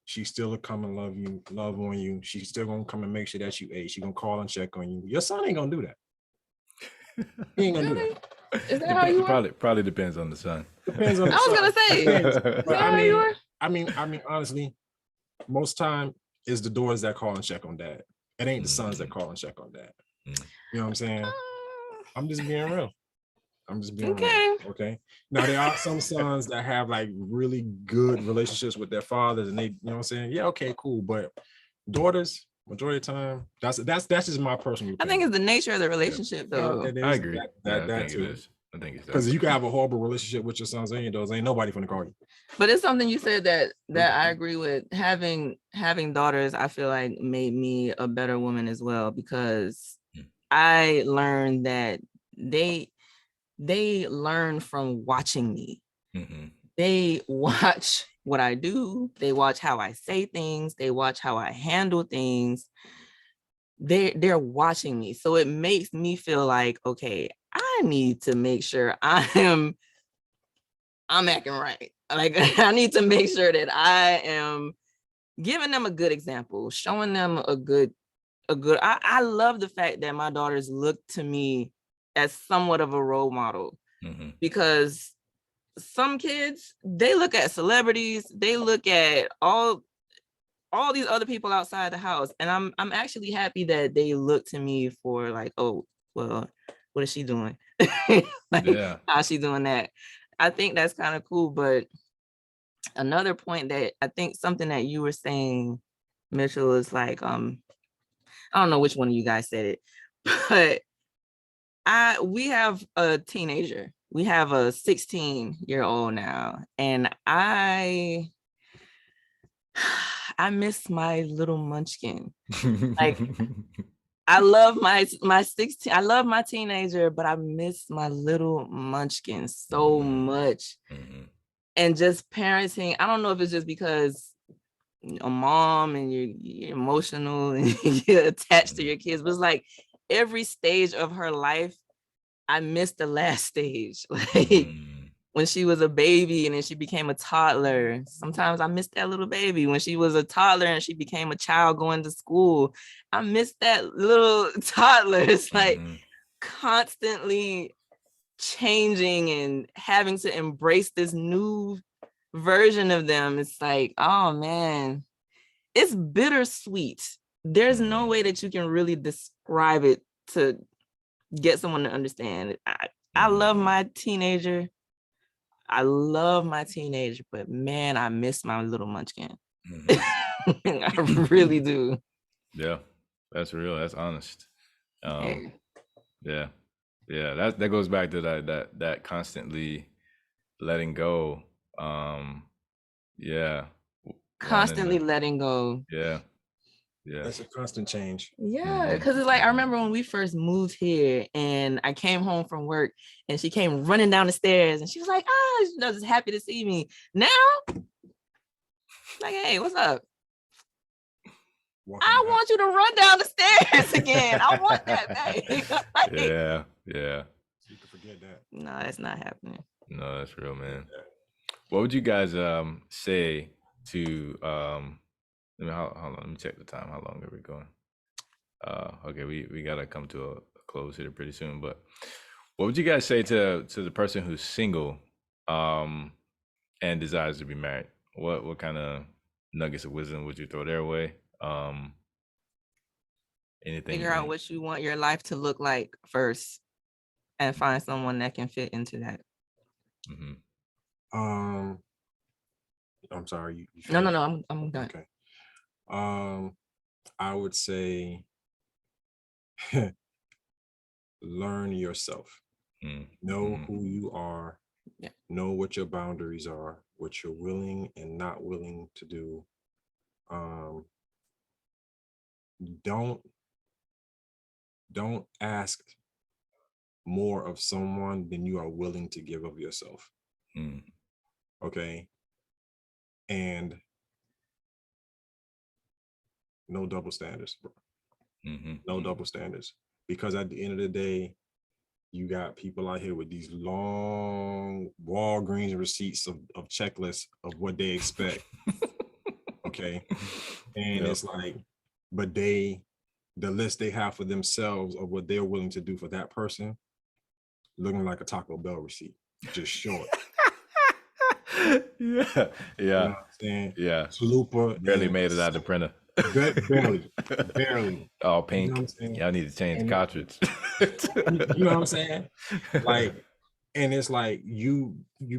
C: She still will come and love on you. She's still gonna come and make sure that you ate. She gonna call and check on you. Your son ain't gonna do that. He ain't gonna do
B: Really?
C: that.
B: Is that how you are?
A: Probably depends on the son.
C: Depends on the
B: I was
C: son.
B: gonna say,
C: Depends.
B: is
C: But
B: that how you are?
C: I mean, honestly, most time is the daughters that call and check on dad. It ain't the sons that call and check on dad. You know what I'm saying? I'm just being real. I'm just being
B: Okay.
C: real. Okay. Now there are some sons that have like really good relationships with their fathers, and they, you know what I'm saying? Yeah, okay, cool. But daughters, majority of the time, that's just my personal opinion.
B: I think it's the nature of the relationship, though.
C: It is.
A: I agree.
C: That
A: I think
C: too.
A: it is. I think it's
C: because you can have a horrible relationship with your sons and your daughters. Ain't nobody gonna call you.
B: But it's something you said that I agree with. Having daughters, I feel like made me a better woman as well, because I learned that they learn from watching me. They watch what I do. They watch how I say things. They watch how I handle things. They're watching me. So it makes me feel like, okay, I need to make sure I'm acting right. Like I need to make sure that I am giving them a good example, showing them a good, I love the fact that my daughters look to me as somewhat of a role model, because some kids, they look at celebrities, they look at all these other people outside the house. And I'm actually happy that they look to me for like, oh, well, what is she doing? Like, how's she doing that? I think that's kind of cool. But another point that I think something that you were saying, Mitchell, is like, I don't know which one of you guys said it, but we have a teenager. We have a 16-year-old now. And I miss my little munchkin. Like, I love my 16, I love my teenager, but I miss my little munchkin so much. And just parenting, I don't know if it's just because a mom and you're emotional and you're attached to your kids, but it's like every stage of her life, I missed the last stage. Like when she was a baby and then she became a toddler. Sometimes I missed that little baby. When she was a toddler and she became a child going to school, I missed that little toddler. It's like constantly changing and having to embrace this new version of them. It's like, oh man, it's bittersweet. There's no way that you can really describe it to get someone to understand. I love my teenager. But man, I miss my little munchkin. I really do.
A: Yeah, that's real. That's honest.
B: Hey.
A: Yeah. That goes back to that constantly letting go. Yeah.
B: Constantly letting go.
A: Yeah.
C: That's a constant change.
B: Yeah, because it's like I remember when we first moved here and I came home from work and she came running down the stairs and she was like, she was just happy to see me. Now, like, hey, what's up? I want you to run down the stairs again. I want that back. Like,
A: yeah.
C: You can forget that.
B: No, that's not happening.
A: No, that's real, man. What would you guys say to hold on, let me check the time. How long are we going? Okay, we gotta come to a close here pretty soon. But what would you guys say to the person who's single, and desires to be married? What kind of nuggets of wisdom would you throw their way? Anything?
B: Figure out what you want your life to look like first, and find someone that can fit into that.
A: Mm-hmm.
C: I'm sorry. You
B: No, I'm done.
C: Okay. I would say learn yourself. Know who you are.
B: Yeah.
C: Know what your boundaries are, what you're willing and not willing to do. Don't ask more of someone than you are willing to give of yourself. Okay. And no double standards, bro. No double standards. Because at the end of the day, you got people out here with these long Walgreens receipts of checklists of what they expect. Okay. And it's like, but the list they have for themselves of what they're willing to do for that person, looking like a Taco Bell receipt, just short.
A: Yeah.
C: You know what I'm saying?
A: Yeah.
C: Chalupa
A: Barely made it out of the printer.
C: Barely.
A: All pink.
C: You know what I'm saying?
A: Y'all need to change the cartridge.
C: You know what I'm saying? Like, and it's like you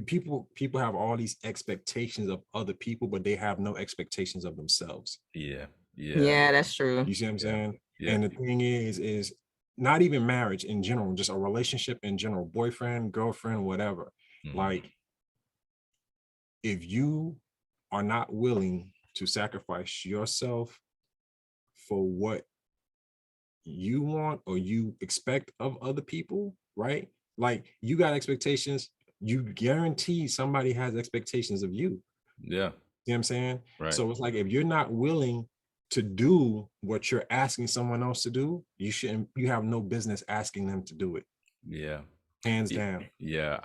C: people have all these expectations of other people, but they have no expectations of themselves.
A: Yeah,
B: that's true.
C: You see what I'm saying?
A: Yeah.
C: And the thing is not even marriage in general, just a relationship in general, boyfriend, girlfriend, whatever. Like, if you are not willing to sacrifice yourself for what you want or you expect of other people, right? Like, you got expectations, you guarantee somebody has expectations of you.
A: Yeah.
C: You know what I'm saying?
A: Right.
C: So it's like, if you're not willing to do what you're asking someone else to do, you have no business asking them to do it.
A: Yeah.
C: Hands down.
A: Yeah.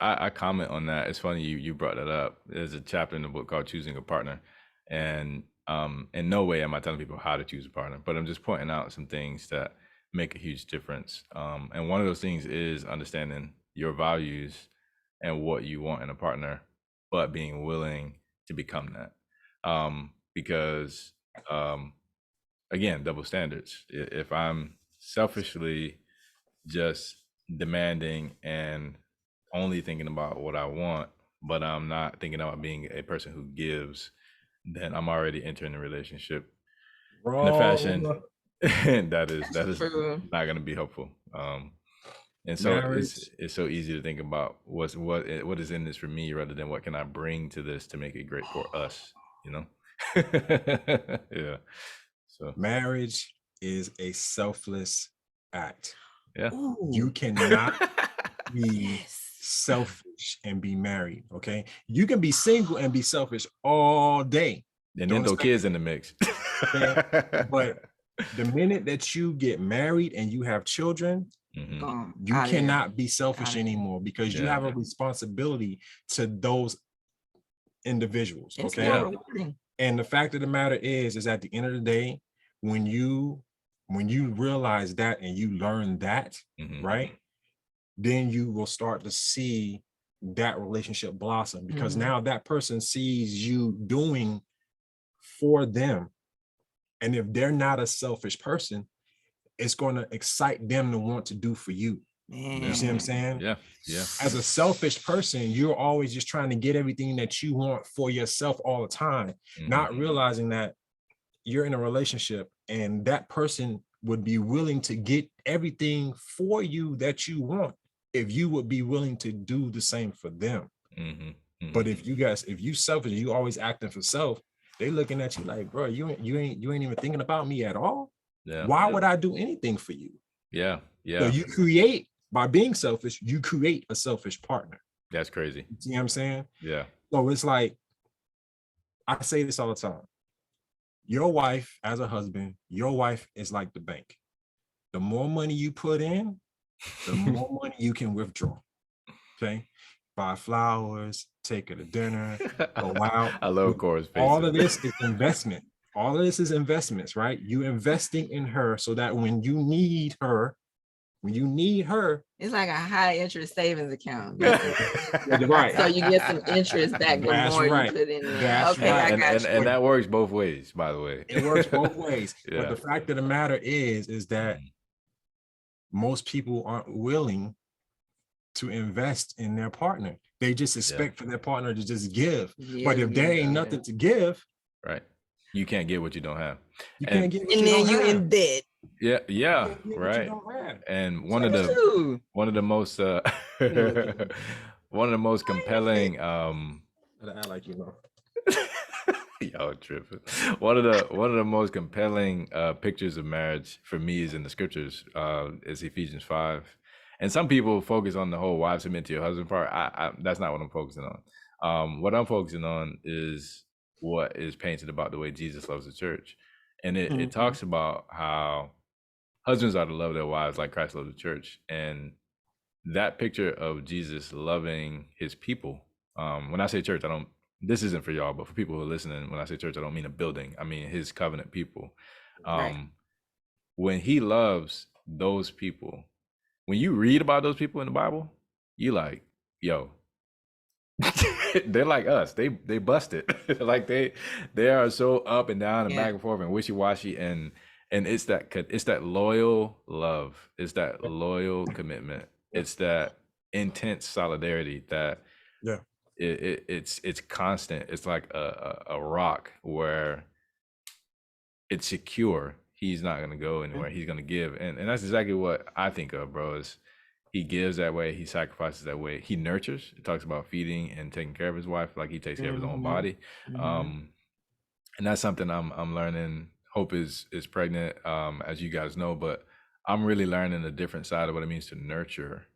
A: I comment on that. It's funny you brought that up. There's a chapter in the book called Choosing a Partner. And in no way am I telling people how to choose a partner, but I'm just pointing out some things that make a huge difference. And one of those things is understanding your values and what you want in a partner, but being willing to become that. Because again, double standards. If I'm selfishly just demanding and only thinking about what I want, but I'm not thinking about being a person who gives, then I'm already entering a relationship in a fashion that is not going to be helpful. And so it's so easy to think about what is in this for me rather than what can I bring to this to make it great for us, you know? Yeah. So
C: marriage is a selfless act.
A: Yeah.
C: You cannot be selfish and be married. Okay. You can be single and be selfish all day.
A: And then throw kids in the mix.
C: Okay? But the minute that you get married and you have children, you cannot be selfish anymore, because you have a responsibility to those individuals. Okay. And the fact of the matter is at the end of the day, when you realize that and you learn that, right, then you will start to see that relationship blossom, because now that person sees you doing for them. And if they're not a selfish person, it's going to excite them to want to do for you. You see what I'm saying?
A: Yeah. Yeah.
C: As a selfish person, you're always just trying to get everything that you want for yourself all the time, not realizing that you're in a relationship and that person would be willing to get everything for you that you want if you would be willing to do the same for them. But if you selfish, you always acting for self, they looking at you like, bro, you ain't even thinking about me at all.
A: Yeah.
C: Why would I do anything for you?
A: Yeah. Yeah.
C: So you create, by being selfish, you create a selfish partner.
A: That's crazy.
C: You see what I'm saying?
A: Yeah.
C: So it's like, I say this all the time. Your wife, as a husband, your wife is like the bank. The more money you put in, the more money you can withdraw. Okay. buy flowers, take her to dinner, go out.
A: I love Cora's face.
C: All of this is investment. All of this is investments, right? You investing in her so that when you need her,
B: it's like a high interest savings account.
C: right.
B: So you get some interest back the
C: That's
B: more
C: right.
B: you put in there.
C: That's
B: Okay,
C: right.
B: I got you.
A: And that works both ways, by the way.
C: It works both ways.
A: Yeah.
C: But the fact of the matter is that most people aren't willing to invest in their partner. They just expect for their partner to just give. But if there ain't nothing to give,
A: right, you can't get what you don't have.
C: You can't get what
B: and
C: you
B: then
C: don't
B: you
C: have.
B: in debt.
A: Yeah, right. And one of the most one of the most compelling
C: I like you know.
A: Y'all tripping. One of the most compelling pictures of marriage for me is in the scriptures, is Ephesians 5. And some people focus on the whole wives submit to your husband part. I that's not what I'm focusing on. What I'm focusing on is what is painted about the way Jesus loves the church. And it talks about how husbands are to love their wives like Christ loved the church. And that picture of Jesus loving his people, when I say church, this isn't for y'all, but for people who are listening, when I say church, I don't mean a building. I mean his covenant people. When he loves those people, when you read about those people in the Bible, you like, yo, they're like us. They busted. Like they are so up and down and back and forth and wishy-washy, and it's that loyal love. It's that loyal commitment. It's that intense solidarity that it's constant. It's like a rock where it's secure. He's not gonna go anywhere. He's gonna give, and that's exactly what I think of, bro. Is he gives that way, he sacrifices that way, he nurtures. It talks about feeding and taking care of his wife like he takes care of his own body. And that's something I'm learning. Hope is pregnant, as you guys know, but I'm really learning a different side of what it means to nurture.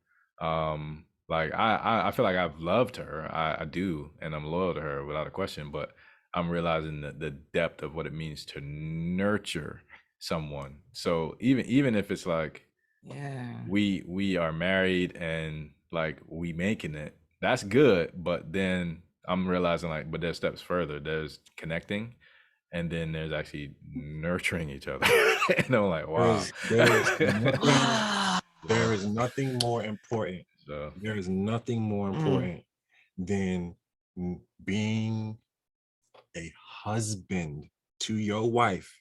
A: Like I feel like I've loved her, I do, and I'm loyal to her without a question, but I'm realizing the depth of what it means to nurture someone. So even if it's like, we are married and like we making it, that's good, but then I'm realizing like, but there's steps further. There's connecting, and then there's actually nurturing each other. And I'm like, wow.
C: There is nothing more important. There is nothing more important than being a husband to your wife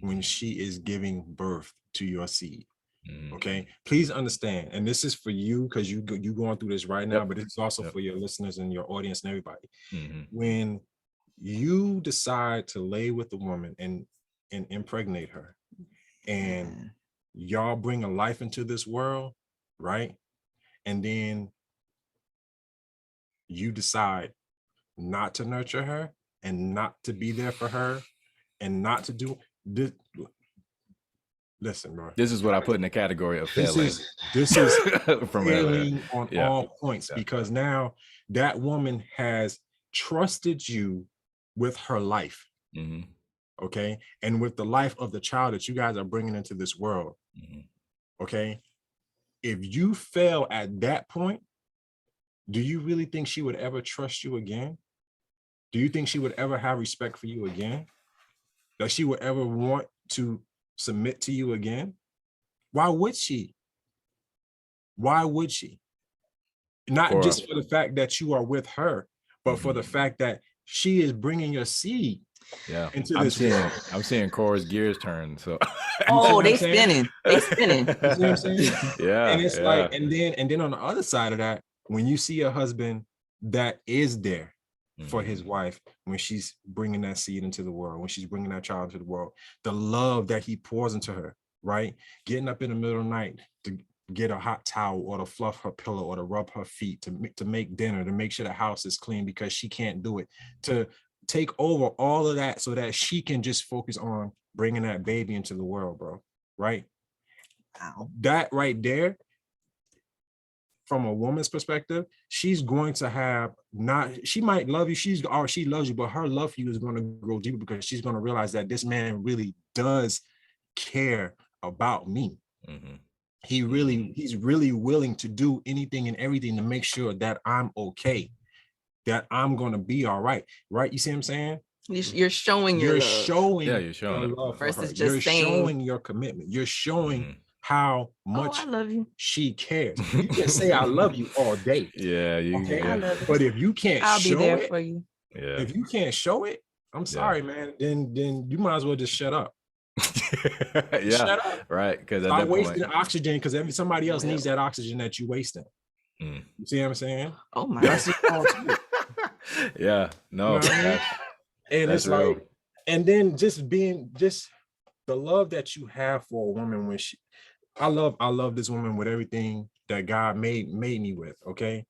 C: when she is giving birth to your seed. Okay, please understand, and this is for you because you going through this right now, but it's also for your listeners and your audience and everybody. When you decide to lay with a woman and impregnate her, and y'all bring a life into this world, right? And then you decide not to nurture her and not to be there for her and not to do this. Listen, bro.
A: This is what I put in the category of failing.
C: This is
A: from
C: failing on all points, because now that woman has trusted you with her life, okay, and with the life of the child that you guys are bringing into this world, okay. If you fail at that point, do you really think she would ever trust you again? Do you think she would ever have respect for you again? That she would ever want to submit to you again? Why would she? Why would she? Not just for the fact that you are with her, but for the fact that she is bringing your seed.
A: Yeah,
C: into
A: I'm
C: this
A: seeing Cora's gears turn. So
B: they spinning. They spinning.
C: You see what I'm saying?
A: Yeah.
C: And it's like, and then on the other side of that, when you see a husband that is there for his wife, when she's bringing that seed into the world, when she's bringing that child into the world, the love that he pours into her, right? Getting up in the middle of the night to get a hot towel or to fluff her pillow or to rub her feet, to make dinner, to make sure the house is clean because she can't do it, to take over all of that so that she can just focus on bringing that baby into the world, bro, right? Wow. That right there, from a woman's perspective, she's going to have she might love you, she loves you, but her love for you is going to grow deeper because she's going to realize that this man really does care about me. he's really willing to do anything and everything to make sure that I'm okay, that I'm gonna be all right. Right? You see what I'm saying?
B: You're showing your
C: You're
B: love
C: showing
A: Yeah, you're showing
C: your
A: it.
C: love for her.
B: versus
C: You're
B: just saying,
C: showing your commitment. You're showing how
B: "Oh, I
C: much
B: love you.
C: she cares. You can say I love you all day.
A: Yeah,
C: Okay.
B: I
A: yeah,
B: love you.
C: But if you can't
B: I'll be
C: show
B: there
C: it,
B: for you."
A: yeah.
C: if you can't show it, I'm sorry, man. Then you might as well just shut up.
A: Yeah,
C: Shut up.
A: right. Because at
C: Stop
A: that point,
C: wasting oxygen because somebody else needs that oxygen that you wasting.
A: Mm.
C: You see what I'm saying?
B: Oh my.
C: That's just all to it.
A: Yeah,
C: You
A: no,
C: know what I mean? And
A: that's
C: it's like,
A: real.
C: and then just the love that you have for a woman when I love this woman with everything that God made me with, okay?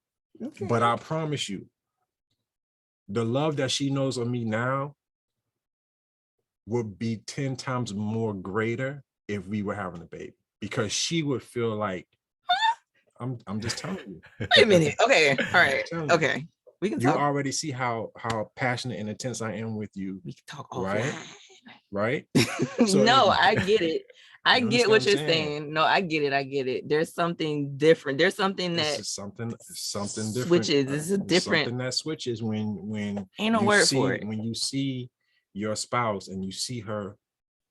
C: But I promise you, the love that she knows of me now would be 10 times more greater if we were having a baby, because she would feel like I'm just telling you.
B: Wait a minute. Okay. All right. Okay. We can
C: You
B: talk.
C: already see how passionate and intense I am with you.
B: We can talk
C: right?
B: offline.
C: Right?
B: No, I get it. I
C: You
B: get
C: understand
B: what
C: what
B: you're
C: I'm saying?
B: saying. No, I get it. I get it. There's something different. There's something
C: This
B: that
C: is something different.
B: switches. This is a
C: It's
B: different.
C: something that switches when
B: Ain't no
C: you
B: word
C: see
B: for it.
C: when you see your spouse and you see her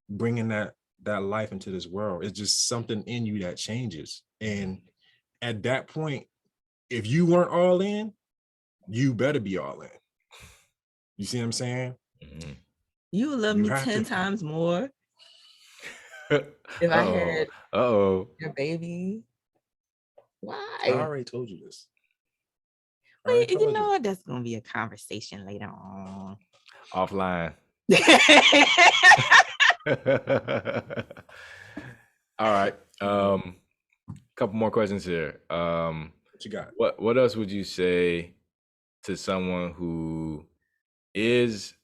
C: bringing that life into this world. It's just something in you that changes. And at that point, if you weren't all in, you better be all in. You see what I'm saying?
A: Mhm.
B: You would love
C: You
B: me
C: have
B: 10
C: to-
B: times more if I had your baby. Why?
C: I already told you this. I
B: Well,
C: already
B: you
C: told
B: know what? That's gonna be a conversation later on.
A: Offline. All right. Couple more questions here.
C: What you got?
A: What else would you say to someone who is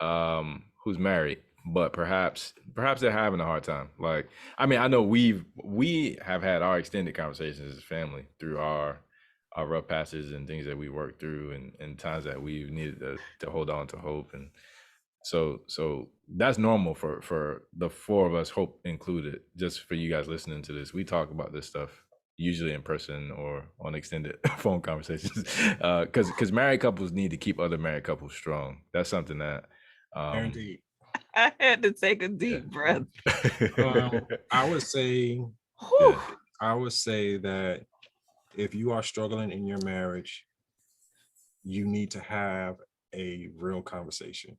A: who's married, but perhaps they're having a hard time? Like, I mean, I know we have had our extended conversations as a family through our rough passes and things that we worked through, and times that we needed to hold on to hope. And so that's normal for the four of us, hope included. Just for you guys listening to this, we talk about this stuff usually in person or on extended phone conversations, because married couples need to keep other married couples strong. That's something that
C: Guaranteed.
B: I had to take a deep breath.
C: I would say
B: Whew.
C: that if you are struggling in your marriage, you need to have a real conversation.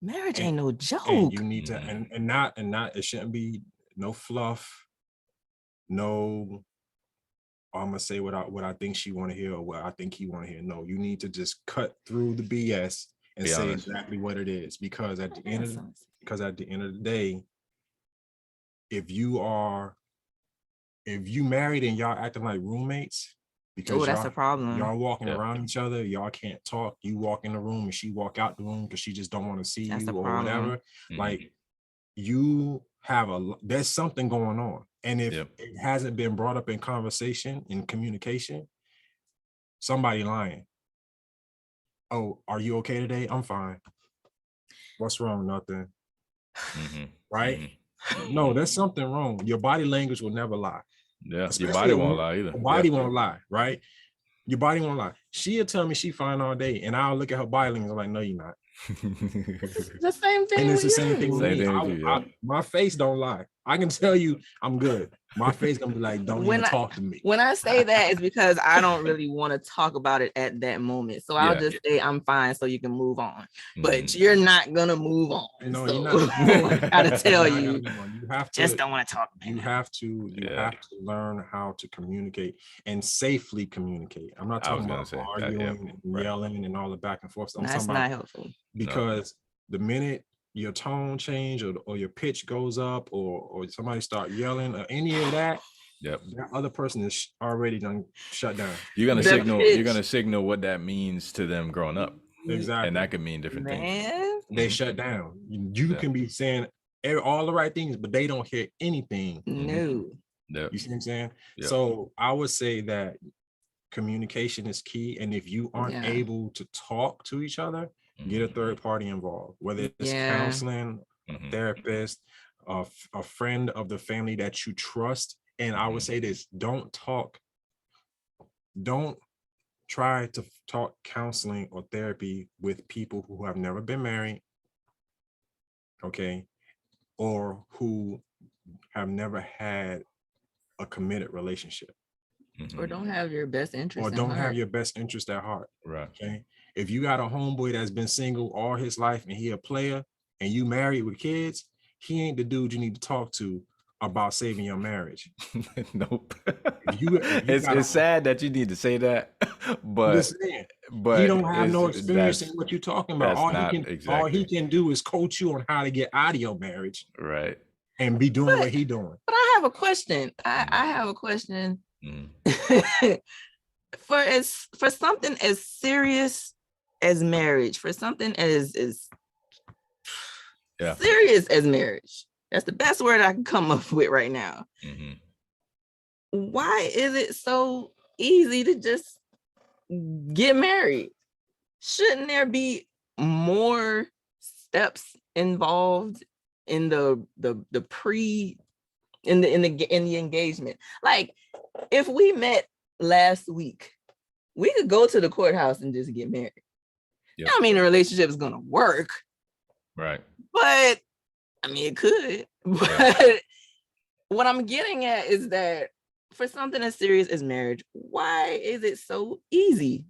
B: Marriage ain't no joke.
C: And you need to and not it shouldn't be no fluff, no I'm gonna say what I think she want to hear or what I think he want to hear. No, you need to just cut through the BS and say exactly what it is, because at the end of the day, if you married and y'all acting like roommates, because
B: that's a problem.
C: Y'all walking around each other, y'all can't talk. You walk in the room and she walk out the room because she just don't want to see you or whatever. Like, you have there's something going on. And if it hasn't been brought up in conversation, in communication, somebody lying. Oh, are you okay today? I'm fine. What's wrong? Nothing. Right? No, there's something wrong. Your body language will never lie.
A: Yeah,
C: especially
A: your body won't lie either.
C: Your body won't lie, right? Your body won't lie. She'll tell me she fine all day, and I'll look at her body language. I'm like, no, you're not.
B: The same thing.
C: And it's the same thing with me. My face don't lie. I can tell you I'm good. My face gonna be like, don't even talk to me.
B: When I say that, it's because I don't really want to talk about it at that moment. So I'll just say I'm fine so you can move on. But you're not gonna move on.
C: No,
B: so
C: you're not.
B: I gotta tell you.
C: You have to
B: just don't want to talk.
C: You have to learn how to communicate and safely communicate. I'm not talking about arguing and yelling and all the back and forth.
B: That's not helpful.
C: Because the minute your tone change or your pitch goes up or somebody start yelling or any of that, that other person is already done shut down.
A: You're gonna signal what that means to them growing up.
C: Exactly.
A: And that could mean different things.
C: They shut down. You can be saying all the right things, but they don't hear anything.
B: No.
C: You see what I'm saying? So I would say that communication is key. And if you aren't able to talk to each other, get a third party involved, whether it's counseling, a therapist, a friend of the family that you trust, And I would say this, don't try to talk counseling or therapy with people who have never been married, okay, or who have never had a committed relationship.
B: Or don't have your best interest
C: Or
B: in
C: don't
B: heart.
C: have your best interest at heart.
A: Right.
C: Okay. If you got a homeboy that's been single all his life and he a player and you married with kids, he ain't the dude you need to talk to about saving your marriage.
A: Nope.
C: If you
A: It's sad that you need to say that, but
C: he don't have no
A: it's
C: experience in what you're talking about.
A: that's not
C: All he
A: exactly
C: can do is coach you on how to get out of your marriage
A: right.
C: and be doing what he doing.
B: But I have a question. I have a question. For something as serious as marriage, for something as serious as marriage, that's the best word I can come up with right now. Why is it so easy to just get married? Shouldn't there be more steps involved in the engagement? Like, if we met last week, we could go to the courthouse and just get married. I don't mean the relationship is gonna work,
A: right?
B: But I mean, it could. But what I'm getting at is that for something as serious as marriage, why is it so easy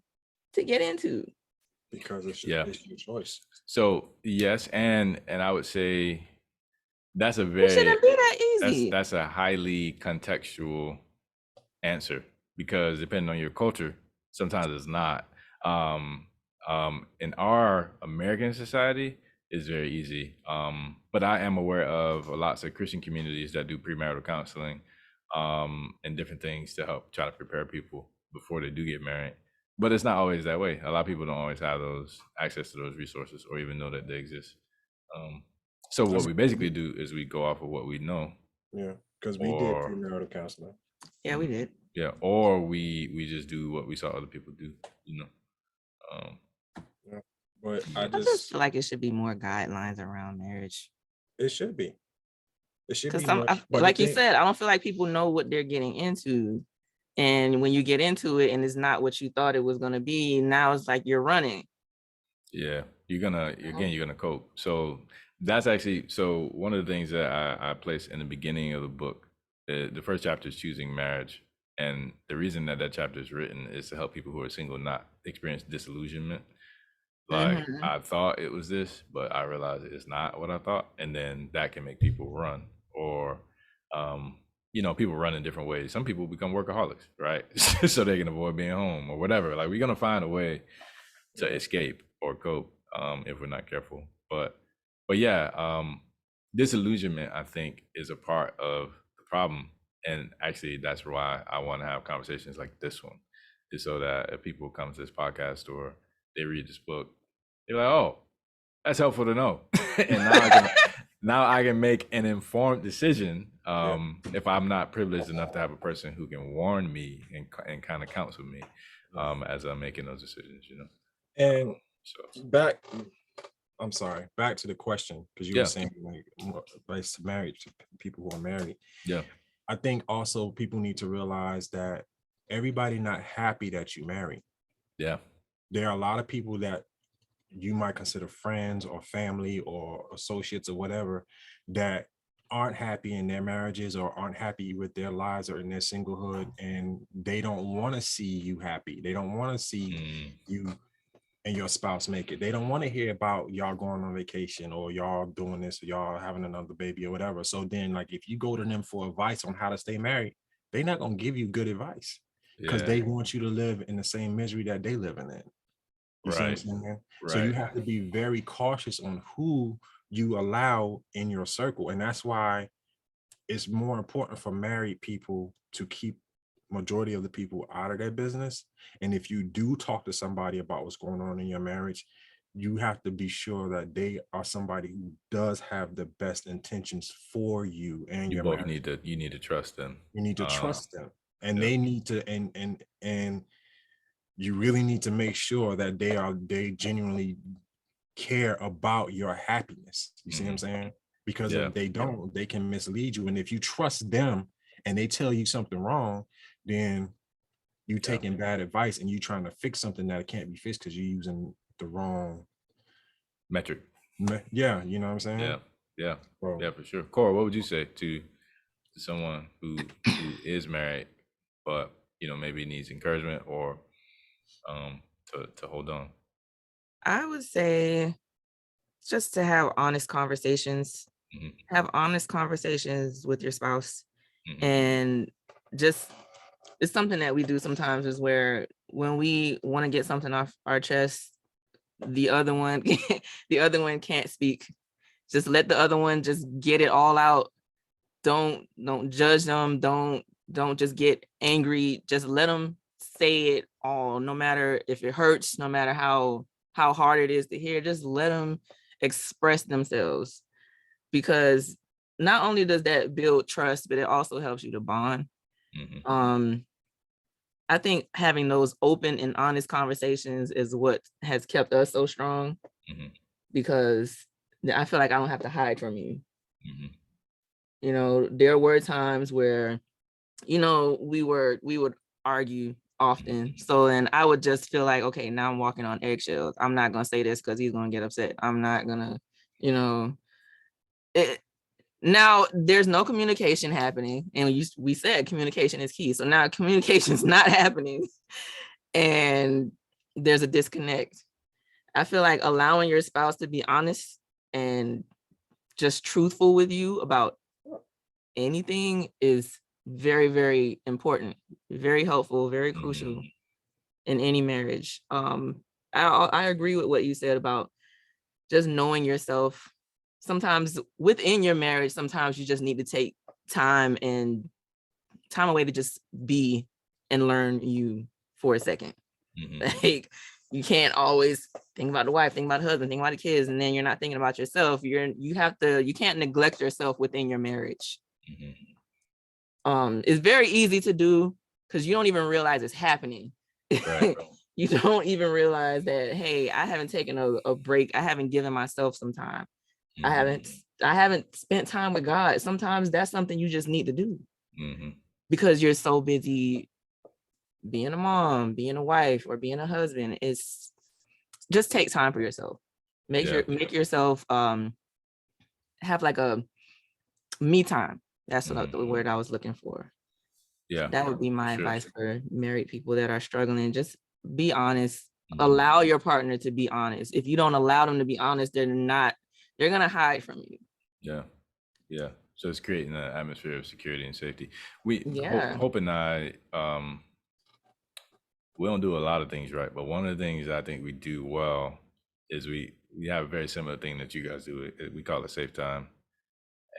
B: to get into?
C: Because it's your choice.
A: So yes, and I would say that's a very,
B: it shouldn't be that easy.
A: That's a highly contextual answer, because depending on your culture, sometimes it's not. In our American society, it's very easy. But I am aware of lots of Christian communities that do premarital counseling and different things to help try to prepare people before they do get married. But it's not always that way. A lot of people don't always have access to those resources or even know that they exist. So what we basically do is we go off of what we know.
C: Yeah, because we did premarital counseling.
B: Yeah, we did.
A: Yeah, or we just do what we saw other people do, you know.
C: Yeah, but I
B: just feel like it should be more guidelines around marriage.
C: It should be. It should be.
B: Like you said, I don't feel like people know what they're getting into. And when you get into it and it's not what you thought it was going to be, now it's like you're running.
A: Yeah, you're gonna cope. So that's actually, so one of the things that I placed in the beginning of the book, the first chapter is choosing marriage. And the reason that chapter is written is to help people who are single not experience disillusionment. Like, I thought it was this, but I realized it's not what I thought. And then that can make people run, or people run in different ways. Some people become workaholics, right? So they can avoid being home or whatever. Like, we're gonna find a way to escape or cope if we're not careful. But yeah, disillusionment, I think, is a part of the problem. And actually, that's why I want to have conversations like this one, is so that if people come to this podcast or they read this book, they're like, oh, that's helpful to know. And now I can make an informed decision if I'm not privileged enough to have a person who can warn me and kind of counsel me as I'm making those decisions, you know.
C: And back to the question, because you were saying like advice to marriage to people who are married.
A: Yeah.
C: I think also people need to realize that everybody not happy that you married.
A: Yeah.
C: There are a lot of people that you might consider friends or family or associates or whatever that aren't happy in their marriages or aren't happy with their lives or in their singlehood, and they don't want to see you happy. They don't want to see you and your spouse make it. They don't want to hear about y'all going on vacation or y'all doing this or y'all having another baby or whatever. So then, like, if you go to them for advice on how to stay married, they're not going to give you good advice because they want you to live in the same misery that they living in. You see what I'm saying? Right. So you have to be very cautious on who you allow in your circle. And that's why it's more important for married people to keep majority of the people out of their business. And if you do talk to somebody about what's going on in your marriage, you have to be sure that they are somebody who does have the best intentions for you and your marriage.
A: You need to trust them.
C: You need to trust them. And they need to, and you really need to make sure that they genuinely care about your happiness. You see what I'm saying? Because if they don't, they can mislead you. And if you trust them and they tell you something wrong, then you taking bad advice and you trying to fix something that can't be fixed because you're using the wrong
A: metric.
C: Yeah, you know what I'm saying?
A: Yeah,
C: Bro.
A: yeah, for sure. Cora, what would you say to someone who is married, but maybe needs encouragement or to hold on?
B: I would say just to have honest conversations. Have honest conversations with your spouse. And just, it's something that we do sometimes, is where when we want to get something off our chest, the other one can't speak. Just let the other one just get it all out. Don't judge them. Don't just get angry. Just let them say it all, no matter if it hurts, no matter how hard it is to hear. Just let them express themselves, because not only does that build trust, but it also helps you to bond. I think having those open and honest conversations is what has kept us so strong, because I feel like I don't have to hide from you. There were times where, we would argue often. So then I would just feel like, okay, now I'm walking on eggshells. I'm not going to say this because he's going to get upset. I'm not going to, now there's no communication happening. And we said communication is key. So now communication's not happening and there's a disconnect. I feel like allowing your spouse to be honest and just truthful with you about anything is very, very important, very helpful, very crucial in any marriage. I agree with what you said about just knowing yourself. Sometimes within your marriage, sometimes you just need to take time away to just be and learn you for a second. Like, you can't always think about the wife, think about the husband, think about the kids, and then you're not thinking about yourself. You can't neglect yourself within your marriage. It's very easy to do because you don't even realize it's happening. Right. You don't even realize that, hey, I haven't taken a break. I haven't given myself some time. I haven't spent time with God. Sometimes that's something you just need to do because you're so busy being a mom, being a wife, or being a husband. It's just take time for yourself. Make yourself have like a me time. That's the word I was looking for.
A: Yeah,
B: that would be my advice for married people that are struggling. Just be honest. Allow your partner to be honest. If you don't allow them to be honest, they're gonna hide from you.
A: Yeah. So it's creating an atmosphere of security and safety. Hope and I, we don't do a lot of things right, but one of the things I think we do well is we have a very similar thing that you guys do. We call it safe time,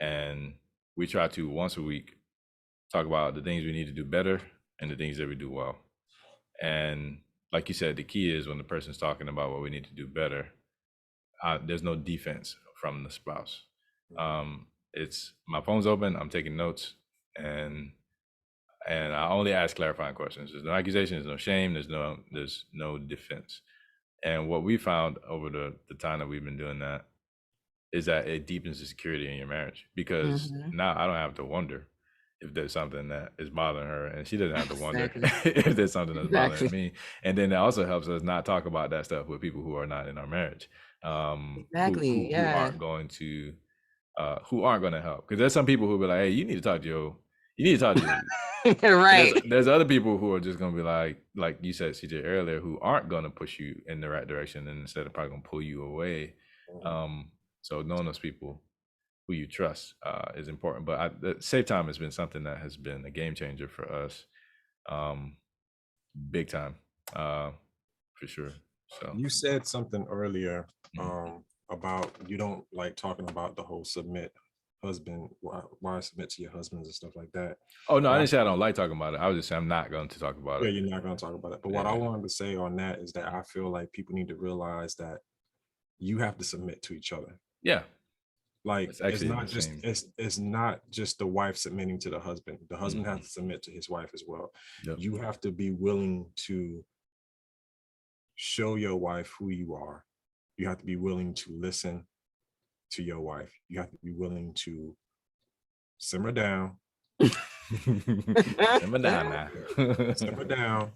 A: and we try to once a week talk about the things we need to do better and the things that we do well. And like you said, the key is when the person's talking about what we need to do better, there's no defense from the spouse. It's my phone's open, I'm taking notes, and I only ask clarifying questions. There's no accusation, there's no shame, there's no defense. And what we found over the time that we've been doing that is that it deepens the security in your marriage, because now I don't have to wonder if there's something that is bothering her, and she doesn't have to wonder if there's something that's bothering me. And then it also helps us not talk about that stuff with people who are not in our marriage, who aren't going to help. Because there's some people who be like, hey, you need to talk to your right. There's other people who are just gonna be like you said, CJ, earlier, who aren't gonna push you in the right direction, and instead of probably gonna pull you away. So knowing those people who you trust is important. But the safe time has been something that has been a game changer for us, big time, for sure. So
C: you said something earlier about you don't like talking about the whole submit husband, why submit to your husbands and stuff like that.
A: Oh no, I didn't say I don't like talking about it. I was just saying I'm not going to talk about it.
C: Yeah, you're not going to talk about it. But what I wanted to say on that is that I feel like people need to realize that you have to submit to each other.
A: Yeah.
C: Like it's not just the wife submitting to the husband. The husband has to submit to his wife as well. Yep. You have to be willing to show your wife who you are. You have to be willing to listen to your wife. You have to be willing to simmer down
A: Simmer down now.
C: Simmer down,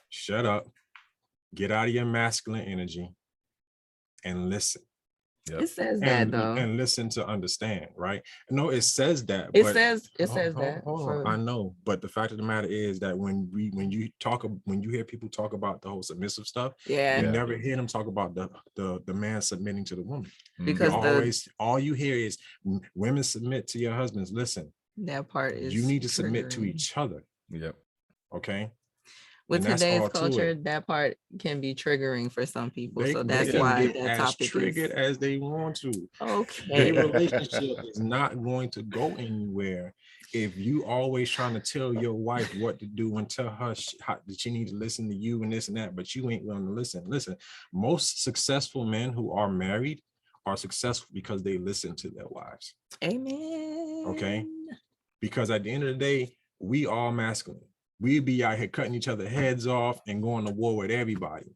C: shut up, get out of your masculine energy, and listen.
A: Yep.
B: It says that though.
C: And listen to understand, right? No, it says that.
B: It
C: but
B: says
C: hold
B: that.
C: on. I know, but the fact of the matter is that when you hear people talk about the whole submissive stuff,
B: Yeah.
C: you never hear them talk about the man submitting to the woman.
B: Because
C: all you hear is women submit to your husbands. Listen,
B: that part is
C: you need to submit to
B: triggering.
C: each other.
A: Yep.
C: Okay.
B: With
C: And that's
B: today's
C: all to
B: culture,
C: it.
B: that part can be triggering for some people.
C: They
B: So that's
C: can
B: why
C: get
B: that
C: as
B: topic
C: triggered
B: is
C: as they want to. Their
B: okay.
C: relationship is not going to go anywhere if you always trying to tell your wife what to do and tell her that she need to listen to you and this and that, but you ain't willing to listen. Listen, most successful men who are married are successful because they listen to their wives.
B: Amen.
C: Okay? Because at the end of the day, we all masculine. We be out here cutting each other heads off and going to war with everybody.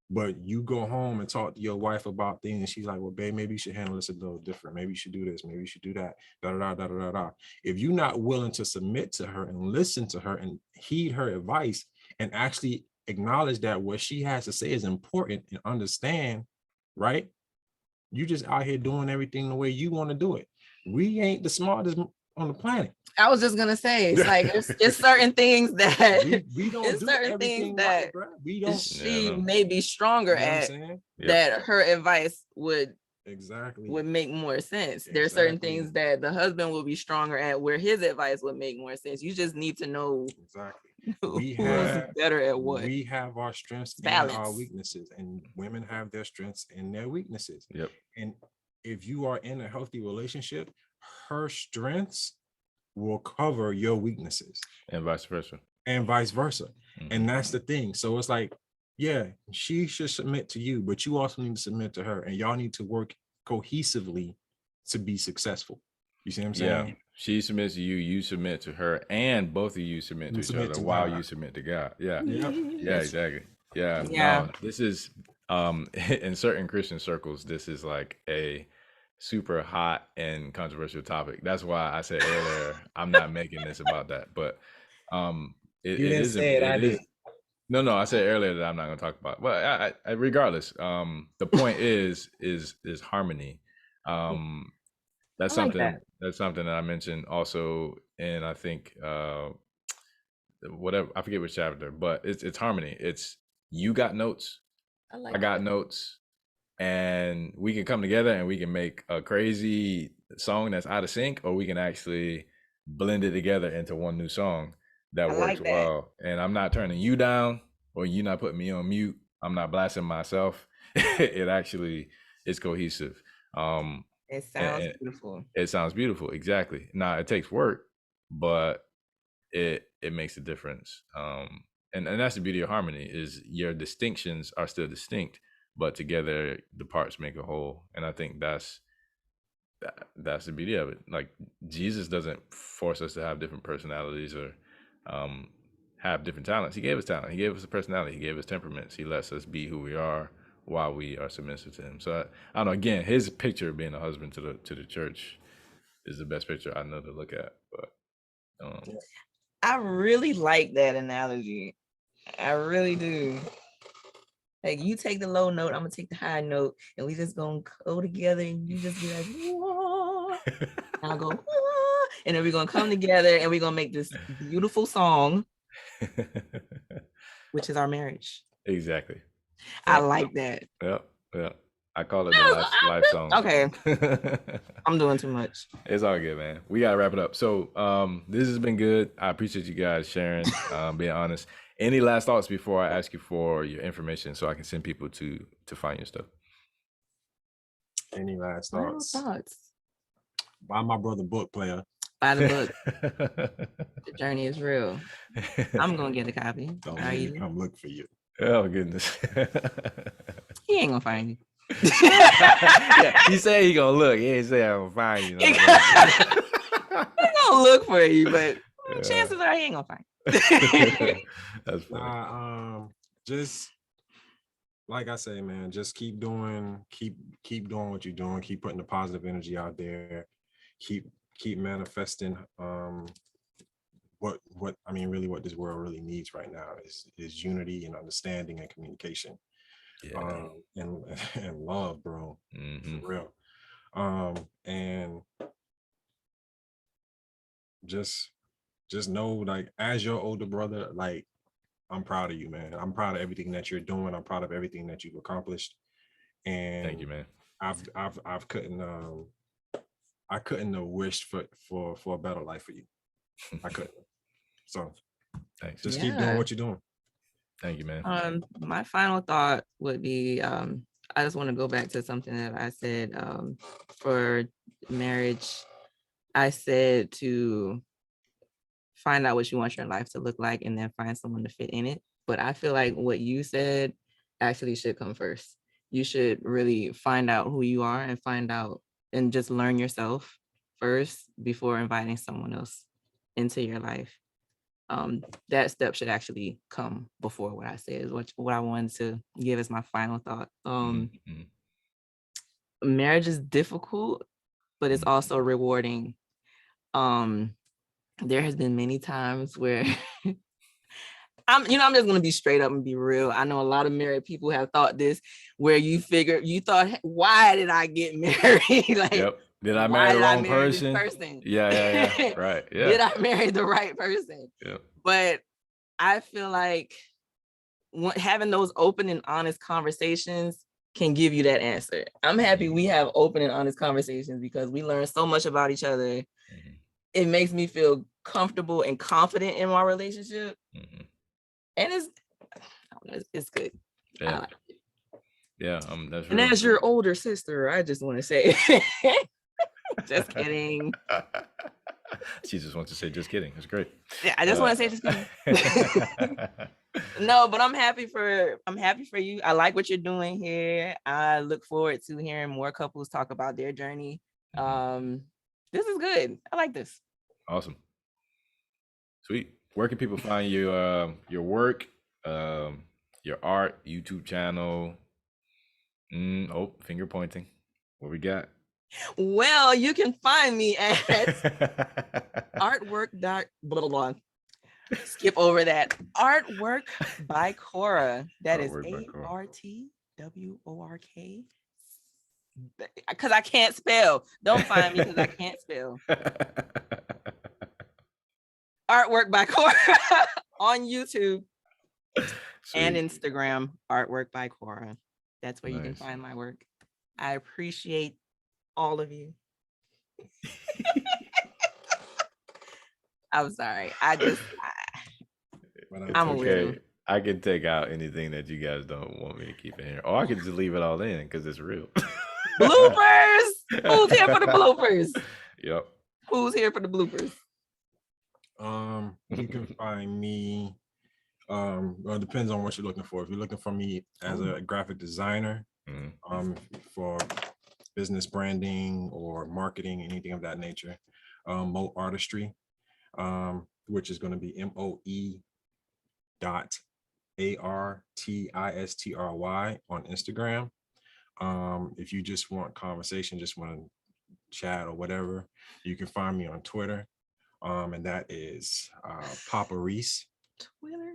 C: But you go home and talk to your wife about things, and she's like, well, babe, maybe you should handle this a little different. Maybe you should do this. Maybe you should do that. Da, da, da, da, da, da. If you're not willing to submit to her and listen to her and heed her advice and actually acknowledge that what she has to say is important and understand, right? You just out here doing everything the way you want to do it. We ain't the smartest on the planet.
B: I was just gonna say, it's like it's certain things that
C: we don't
B: it's
C: do
B: certain things
C: everything right,
B: that
C: bro. We don't.
B: she may be stronger
C: You know what I'm
B: at
C: saying?
B: that her advice would
C: Exactly
B: make more sense. There are certain things that the husband will be stronger at where his advice would make more sense. You just need to know
C: exactly
B: who's better at what.
C: We have our strengths
B: Balance.
C: and our weaknesses, and women have their strengths and their weaknesses.
A: Yep.
C: And if you are in a healthy relationship, her strengths will cover your weaknesses,
A: and vice versa.
C: Mm-hmm. And that's the thing. So it's like, yeah, she should submit to you, but you also need to submit to her, and y'all need to work cohesively to be successful. You see what I'm saying?
A: Yeah. She submits to you, you submit to her, and both of you submit to each other while you submit to God. Yeah. Yeah, exactly. Yeah. No, this is in certain Christian circles, this is like a super hot and controversial topic. That's why I said earlier, I'm not making this about that. But it is. No, I said earlier that I'm not going to talk about it. Well, I regardless, the point is harmony. That's something that I mentioned also, and I think whatever, I forget which chapter, but it's harmony. It's you got notes, I got notes, and we can come together and we can make a crazy song that's out of sync, or we can actually blend it together into one new song that works well. And I'm not turning you down, or you not putting me on mute. I'm not blasting myself. It actually is cohesive.
B: It sounds beautiful.
A: It sounds beautiful, exactly. Now it takes work, but it makes a difference. And that's the beauty of harmony, is your distinctions are still distinct, but together the parts make a whole. And I think that's the beauty of it. Like, Jesus doesn't force us to have different personalities or have different talents. He gave us talent. He gave us a personality. He gave us temperaments. He lets us be who we are while we are submissive to him. So I don't know. Again, his picture of being a husband to the church is the best picture I know to look at. But
B: I really like that analogy. I really do. Like, you take the low note, I'm gonna take the high note, and we just gonna go together, and you just be like, whoa. I'll go, whoa. And then we're gonna come together and we're gonna make this beautiful song, which is our marriage.
A: Exactly.
B: I like that.
A: Yeah. I call it the life song.
B: Okay. I'm doing too much.
A: It's all good, man. We gotta wrap it up. So this has been good. I appreciate you guys sharing, being honest. Any last thoughts before I ask you for your information so I can send people to find your stuff?
C: Any last thoughts? Buy my brother book, player.
B: Buy the book. The journey is real. I'm gonna get a copy.
C: Don't let me come look for you.
A: Oh goodness.
B: He ain't gonna find you.
A: Yeah, he said he gonna look. He ain't say I'm gonna find you.
B: He gonna look for you, but chances are he ain't gonna find you.
A: That's funny.
C: Just like I say, man, just keep doing what you're doing. Keep putting the positive energy out there. Keep manifesting what I mean, really what this world really needs right now is unity and understanding and communication.
A: Yeah.
C: And love, bro.
A: Mm-hmm.
C: For real. And just know, like, as your older brother, like, I'm proud of you, man. I'm proud of everything that you're doing. I'm proud of everything that you've accomplished. And
A: Thank you, man.
C: I couldn't have wished for a better life for you. I couldn't. So
A: Thanks.
C: just keep doing what you're doing.
A: Thank you, man.
B: My final thought would be, I just want to go back to something that I said, for marriage. I said to find out what you want your life to look like and then find someone to fit in it. But I feel like what you said actually should come first. You should really find out who you are and find out and just learn yourself first before inviting someone else into your life. That step should actually come before what I said, is what I wanted to give as my final thought.
A: Mm-hmm.
B: Marriage is difficult, but it's also rewarding. There has been many times where I'm just gonna be straight up and be real. I know a lot of married people have thought this, where you thought, why did I get married? Like,
A: yep. Did I
B: why
A: marry the
B: did I
A: wrong
B: marry this
A: person?
B: person?
A: Yeah. Right. Yeah.
B: Did I marry the right person?
A: Yep.
B: But I feel like having those open and honest conversations can give you that answer. I'm happy we have open and honest conversations because we learn so much about each other. Mm-hmm. It makes me feel comfortable and confident in my relationship. Mm-hmm. And it's good.
A: Yeah.
B: Like it.
A: Yeah. That's
B: and as your older sister, I just want to say, just kidding.
A: She just wants to say, just kidding. It's great.
B: Yeah, I just want to say, just kidding. No, but I'm happy for you. I like what you're doing here. I look forward to hearing more couples talk about their journey. This is good. I like this.
A: Awesome. Sweet. Where can people find you, your work, your art, YouTube channel? Finger pointing. What we got?
B: Well, you can find me at artwork. Blah, blah, blah. Skip over that. Artwork by Cora. That is ARTWORK. Because I can't spell. Don't find me because I can't spell. Artwork by Cora on YouTube. Sweet. And Instagram. Artwork by Cora. That's where you can find my work. I appreciate all of you. I'm sorry. I'm a weirdo.
A: I can take out anything that you guys don't want me to keep in here. Or I can just leave it all in because it's real.
B: Bloopers! Who's here for the bloopers?
A: Yep.
B: Who's here for the bloopers?
C: You can find me. Well, it depends on what you're looking for. If you're looking for me as a graphic designer, for business branding or marketing, anything of that nature, Mo Artistry, which is going to be MOE.ARTISTRY on Instagram. If you just want conversation, just want to chat or whatever, you can find me on Twitter, and that is Papa Reese.
B: Twitter.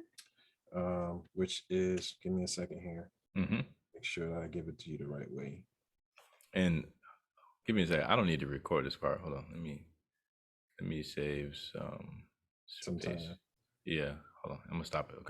C: Which is, give me a second here.
A: Mm-hmm.
C: Make sure that I give it to you the right way.
A: And give me a second. I don't need to record this part. Hold on. Let me save some space.
C: Sometime.
A: Yeah. Hold on. I'm gonna stop it. Okay.